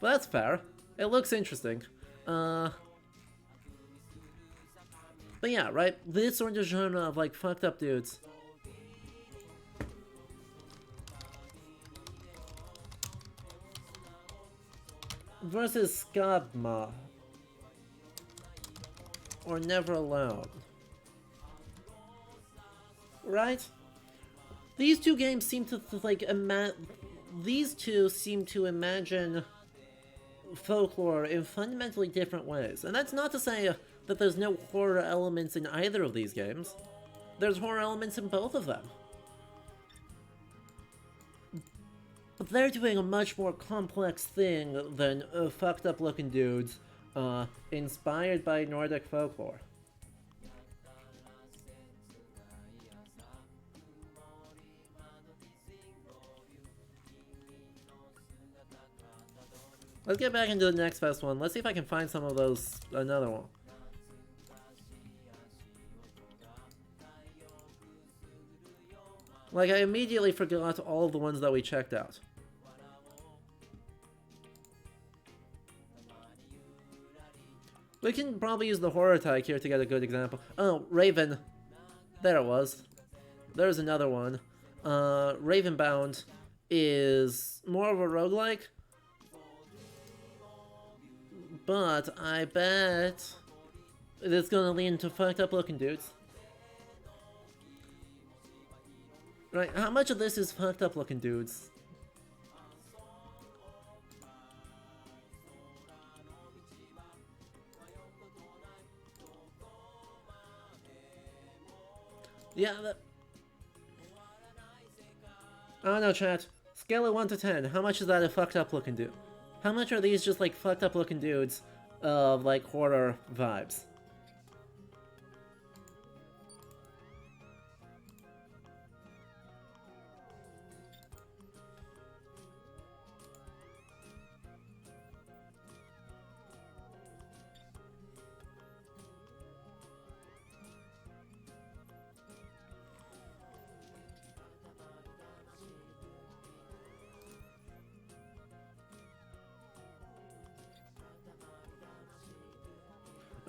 But that's fair. It looks interesting. But yeah, right? This sort of genre of, like, fucked up dudes. Versus Skabma. Or Never Alone. Right? These two games seem to, like, these two seem to imagine folklore in fundamentally different ways. And that's not to say that there's no horror elements in either of these games. There's horror elements in both of them. But they're doing a much more complex thing than fucked up looking dudes inspired by Nordic folklore. Let's get back into the NextFest one. Let's see if I can find some of those, another one. Like, I immediately forgot all of the ones that we checked out. We can probably use the horror tag here to get a good example. Oh, Raven. There it was. There's another one. Ravenbound is more of a roguelike. But I bet it's gonna lean into fucked up looking dudes. Right, how much of this is fucked up looking dudes? Yeah, I don't know, chat. Scale of 1 to 10, how much is that a fucked up looking dude? How much are these just like fucked up looking dudes of like horror vibes?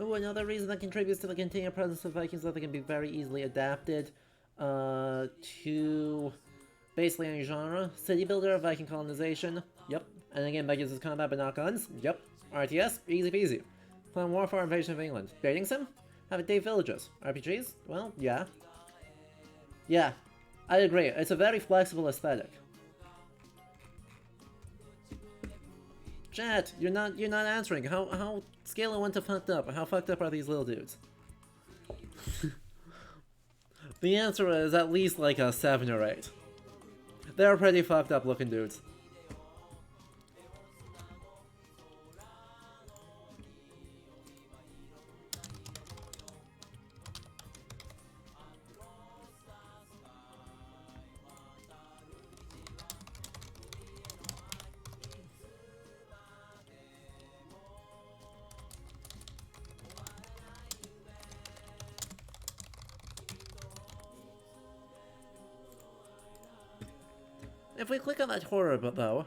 Oh, another reason that contributes to the continued presence of Vikings is that they can be very easily adapted to basically any genre. City builder, Viking colonization, yep. And again, Vikings is combat but not guns, yep. RTS, easy peasy. Clan Warfare, invasion of England. Dating sim? Have it date villages. RPGs? Well, yeah. Yeah, I agree. It's a very flexible aesthetic. Chat, you're not answering. How scale of 1 to fucked up? How fucked up are these little dudes? The answer is at least like a 7 or 8. They're pretty fucked up looking dudes. If we click on that horror though,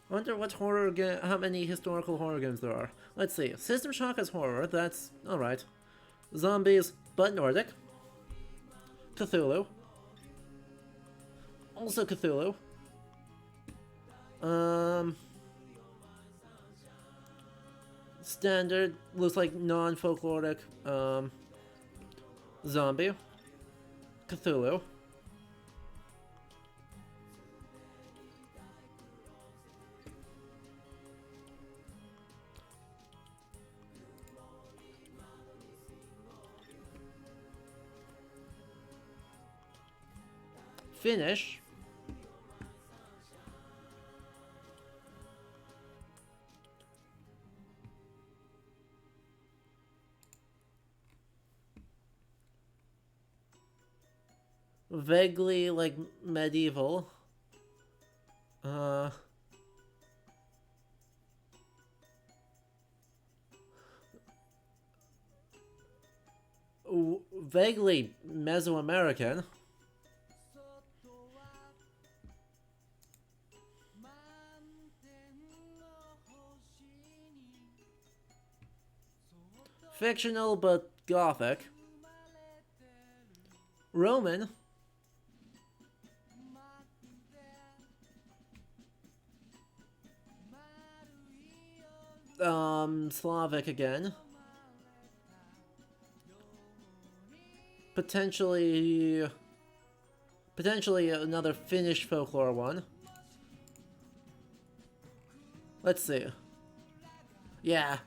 I wonder what how many historical horror games there are. Let's see. System Shock is horror, that's alright. Zombies, but Nordic. Cthulhu. Also Cthulhu. standard, looks like non-folkloric, zombie. Cthulhu. Finnish. Vaguely like medieval. Vaguely Mesoamerican. Fictional but gothic. Roman. Slavic again. Potentially another Finnish folklore one. Let's see. Yeah.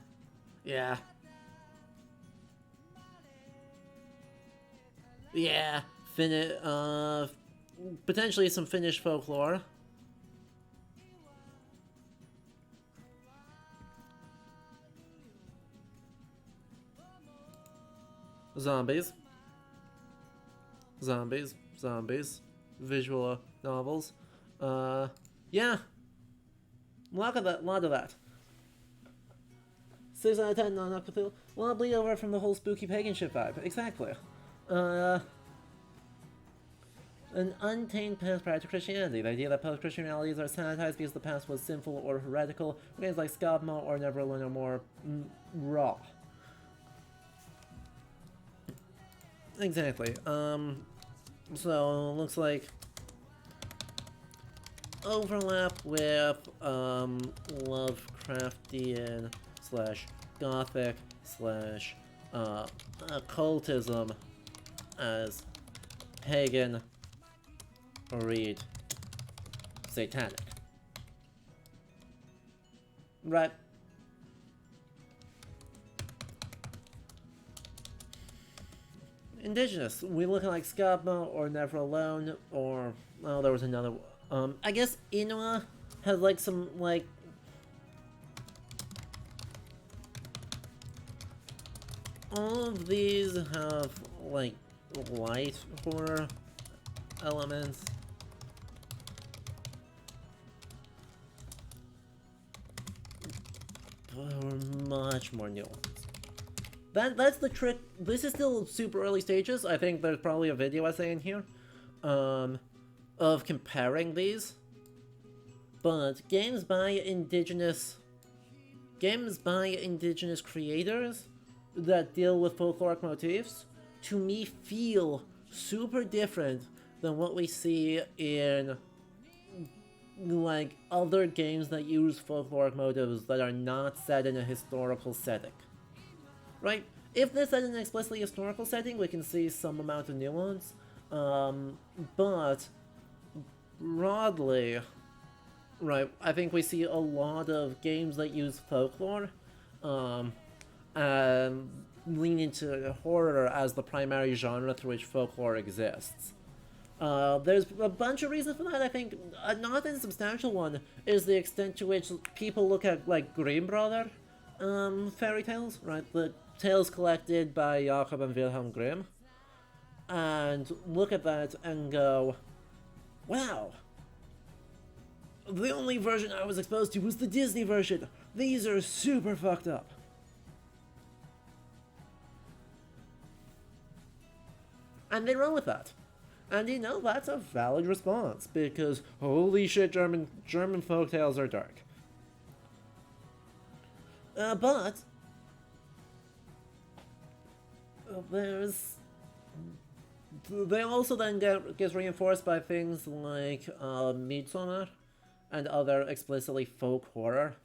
Yeah. Yeah. Potentially some Finnish folklore. Zombies. Visual novels. Yeah. Lot of that. 6 out of 10 non Cthulhu. Well, I'll bleed over from the whole spooky pagan shit vibe. Exactly. An untamed past prior to Christianity. The idea that post-Christian realities are sanitized because the past was sinful or heretical. Games like Scabmo or Never Alone are more raw. Exactly. So looks like overlap with Lovecraftian / Gothic / occultism as pagan read satanic. Right. Indigenous. We looking like Scabmo or Never Alone or oh, there was another. I guess Inua has like some like. All of these have like light horror elements. But we're much more nuanced. That's the trick. This is still super early stages. I think there's probably a video essay in here of comparing these. But games by indigenous creators that deal with folkloric motifs, to me, feel super different than what we see in like other games that use folkloric motives that are not set in a historical setting. Right? If they're set in an explicitly historical setting, we can see some amount of nuance. But broadly, right, I think we see a lot of games that use folklore and lean into horror as the primary genre through which folklore exists. There's a bunch of reasons for that. I think a not insubstantial one is the extent to which people look at like Grimm Brother fairy tales, right? The tales collected by Jakob and Wilhelm Grimm, and look at that and go, wow, the only version I was exposed to was the Disney version. These are super fucked up. And they run with that. And you know, that's a valid response, because holy shit, German folktales are dark. But they also then gets reinforced by things like Midsommar and other explicitly folk horror.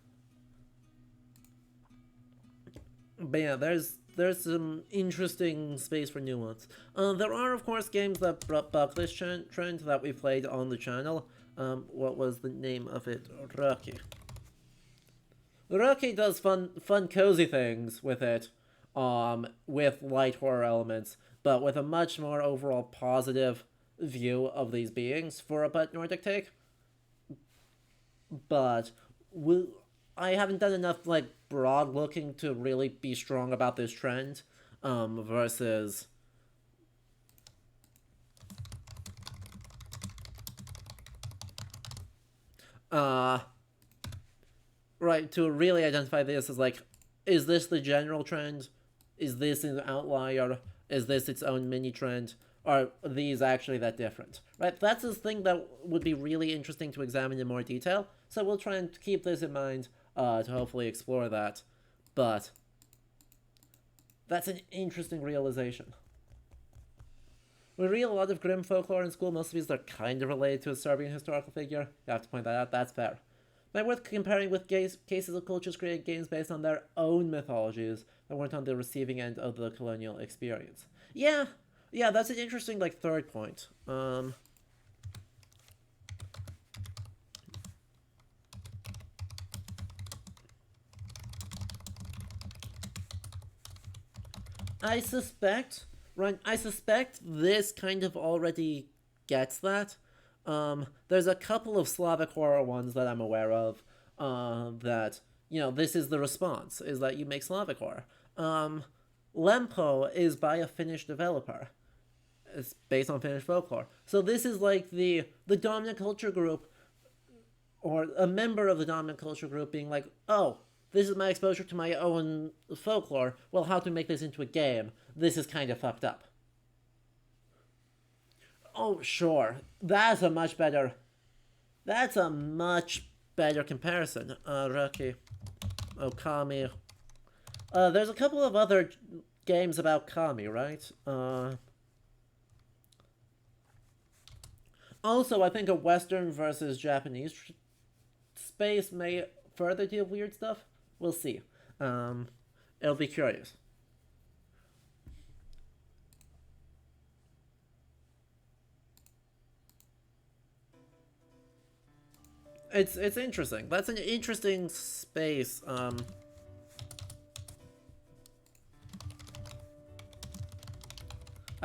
But yeah, there's some interesting space for nuance. There are, of course, games that buck this trend that we played on the channel. What was the name of it? Rocky. Rocky does fun, cozy things with it, with light horror elements, but with a much more overall positive view of these beings for a butt Nordic take. But I haven't done enough like broad looking to really be strong about this trend, versus right, to really identify this as like, is this the general trend? Is this an outlier? Is this its own mini trend? Are these actually that different? Right, that's the thing that would be really interesting to examine in more detail. So we'll try and keep this in mind to hopefully explore that. But that's an interesting realization. We read a lot of grim folklore in school. Most of these are kind of related to a Serbian historical figure. You have to point that out. That's fair. Might worth comparing with cases of cultures created games based on their own mythologies that weren't on the receiving end of the colonial experience. Yeah, that's an interesting like third point. I suspect this kind of already gets that. There's a couple of Slavic horror ones that I'm aware of, that, this is the response, is that you make Slavic horror. Lempo is by a Finnish developer. It's based on Finnish folklore. So this is like the dominant culture group, or a member of the dominant culture group being like, oh, this is my exposure to my own folklore. Well, how to make this into a game? This is kind of fucked up. Oh, sure. That's a much better comparison. Rocky. Okami. There's a couple of other games about Kami, right? Also, I think a Western versus Japanese space may further deal with weird stuff. We'll see. It'll be curious. It's interesting. That's an interesting space. I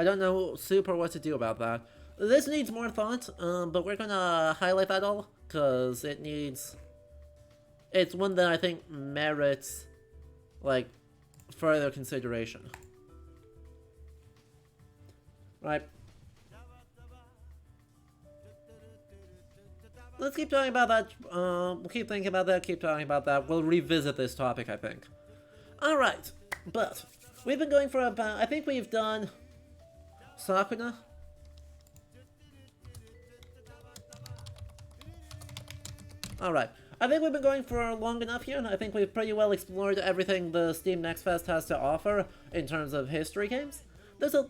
don't know super what to do about that. This needs more thought, but we're gonna highlight that all, because it's one that I think merits, like, further consideration. Right. Let's keep talking about that. We'll keep thinking about that, keep talking about that. We'll revisit this topic, I think. Alright, but we've been going for about, I think we've done Sakuna. Alright, I think we've been going for long enough here, and I think we've pretty well explored everything the Steam NextFest has to offer in terms of history games.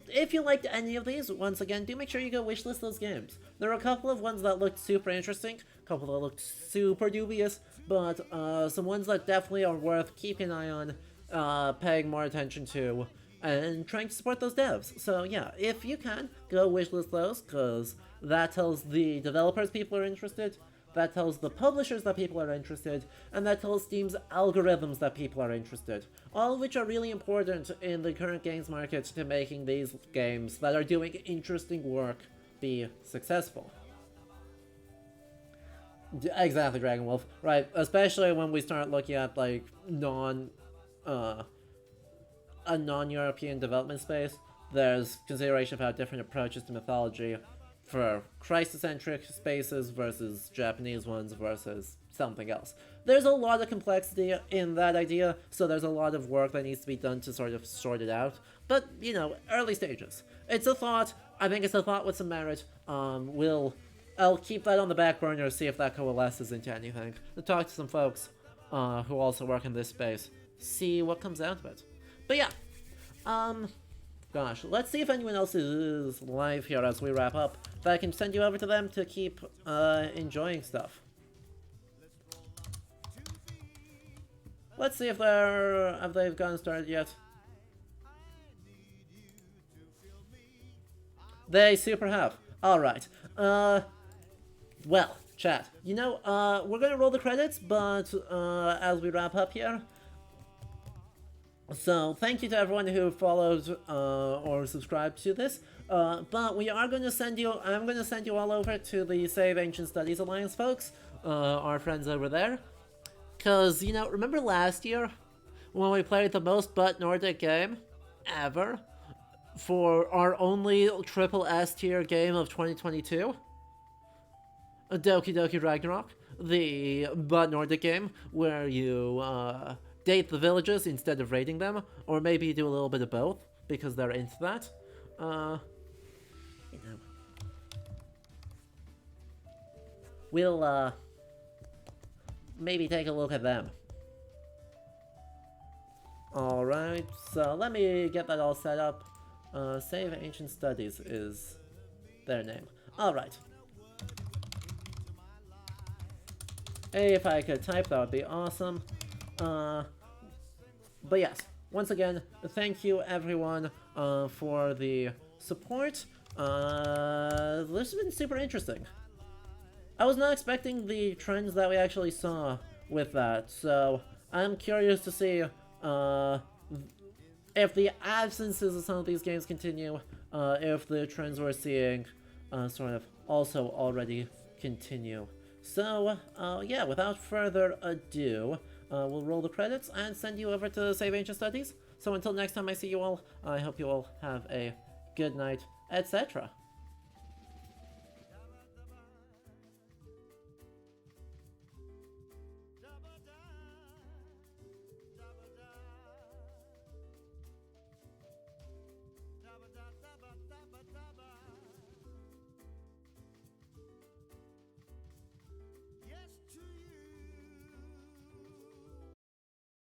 If you liked any of these, once again, do make sure you go wishlist those games. There are a couple of ones that looked super interesting, a couple that looked super dubious, but some ones that definitely are worth keeping an eye on, paying more attention to, and trying to support those devs. So yeah, if you can, go wishlist those, because that tells the developers people are interested, that tells the publishers that people are interested, and that tells Steam's algorithms that people are interested. All of which are really important in the current games market to making these games that are doing interesting work be successful. Exactly, Dragon Wolf. Right, especially when we start looking at, like, a non-European development space, there's consideration of how different approaches to mythology for Christ-centric spaces versus Japanese ones versus something else. There's a lot of complexity in that idea, so there's a lot of work that needs to be done to sort of sort it out. But, early stages. It's a thought. I think it's a thought with some merit. I'll keep that on the back burner, see if that coalesces into anything. To talk to some folks who also work in this space. See what comes out of it. But yeah, gosh, let's see if anyone else is live here as we wrap up. If I can send you over to them to keep enjoying stuff. let's see if they've gotten started yet. They super have. Alright. Well, chat. You know, we're gonna roll the credits, but as we wrap up here. So, thank you to everyone who followed or subscribed to this. But we are gonna send you, I'm gonna send you all over to the Save Ancient Studies Alliance folks, our friends over there. Cause, you know, remember last year when we played the most butt Nordic game ever for our only triple S tier game of 2022? Doki Doki Ragnarok, the butt Nordic game where you date the villages instead of raiding them, or maybe do a little bit of both because they're into that. You know, we'll maybe take a look at them. Alright, so let me get that all set up. Save Ancient Studies is their name. Alright. If I could type, that would be awesome. But yes, once again, thank you everyone for the support. This has been super interesting. I was not expecting the trends that we actually saw with that, so I'm curious to see if the absences of some of these games continue, if the trends we're seeing sort of also already continue. So, yeah, without further ado, we'll roll the credits and send you over to Save Ancient Studies. So until next time I see you all, I hope you all have a good night, etc.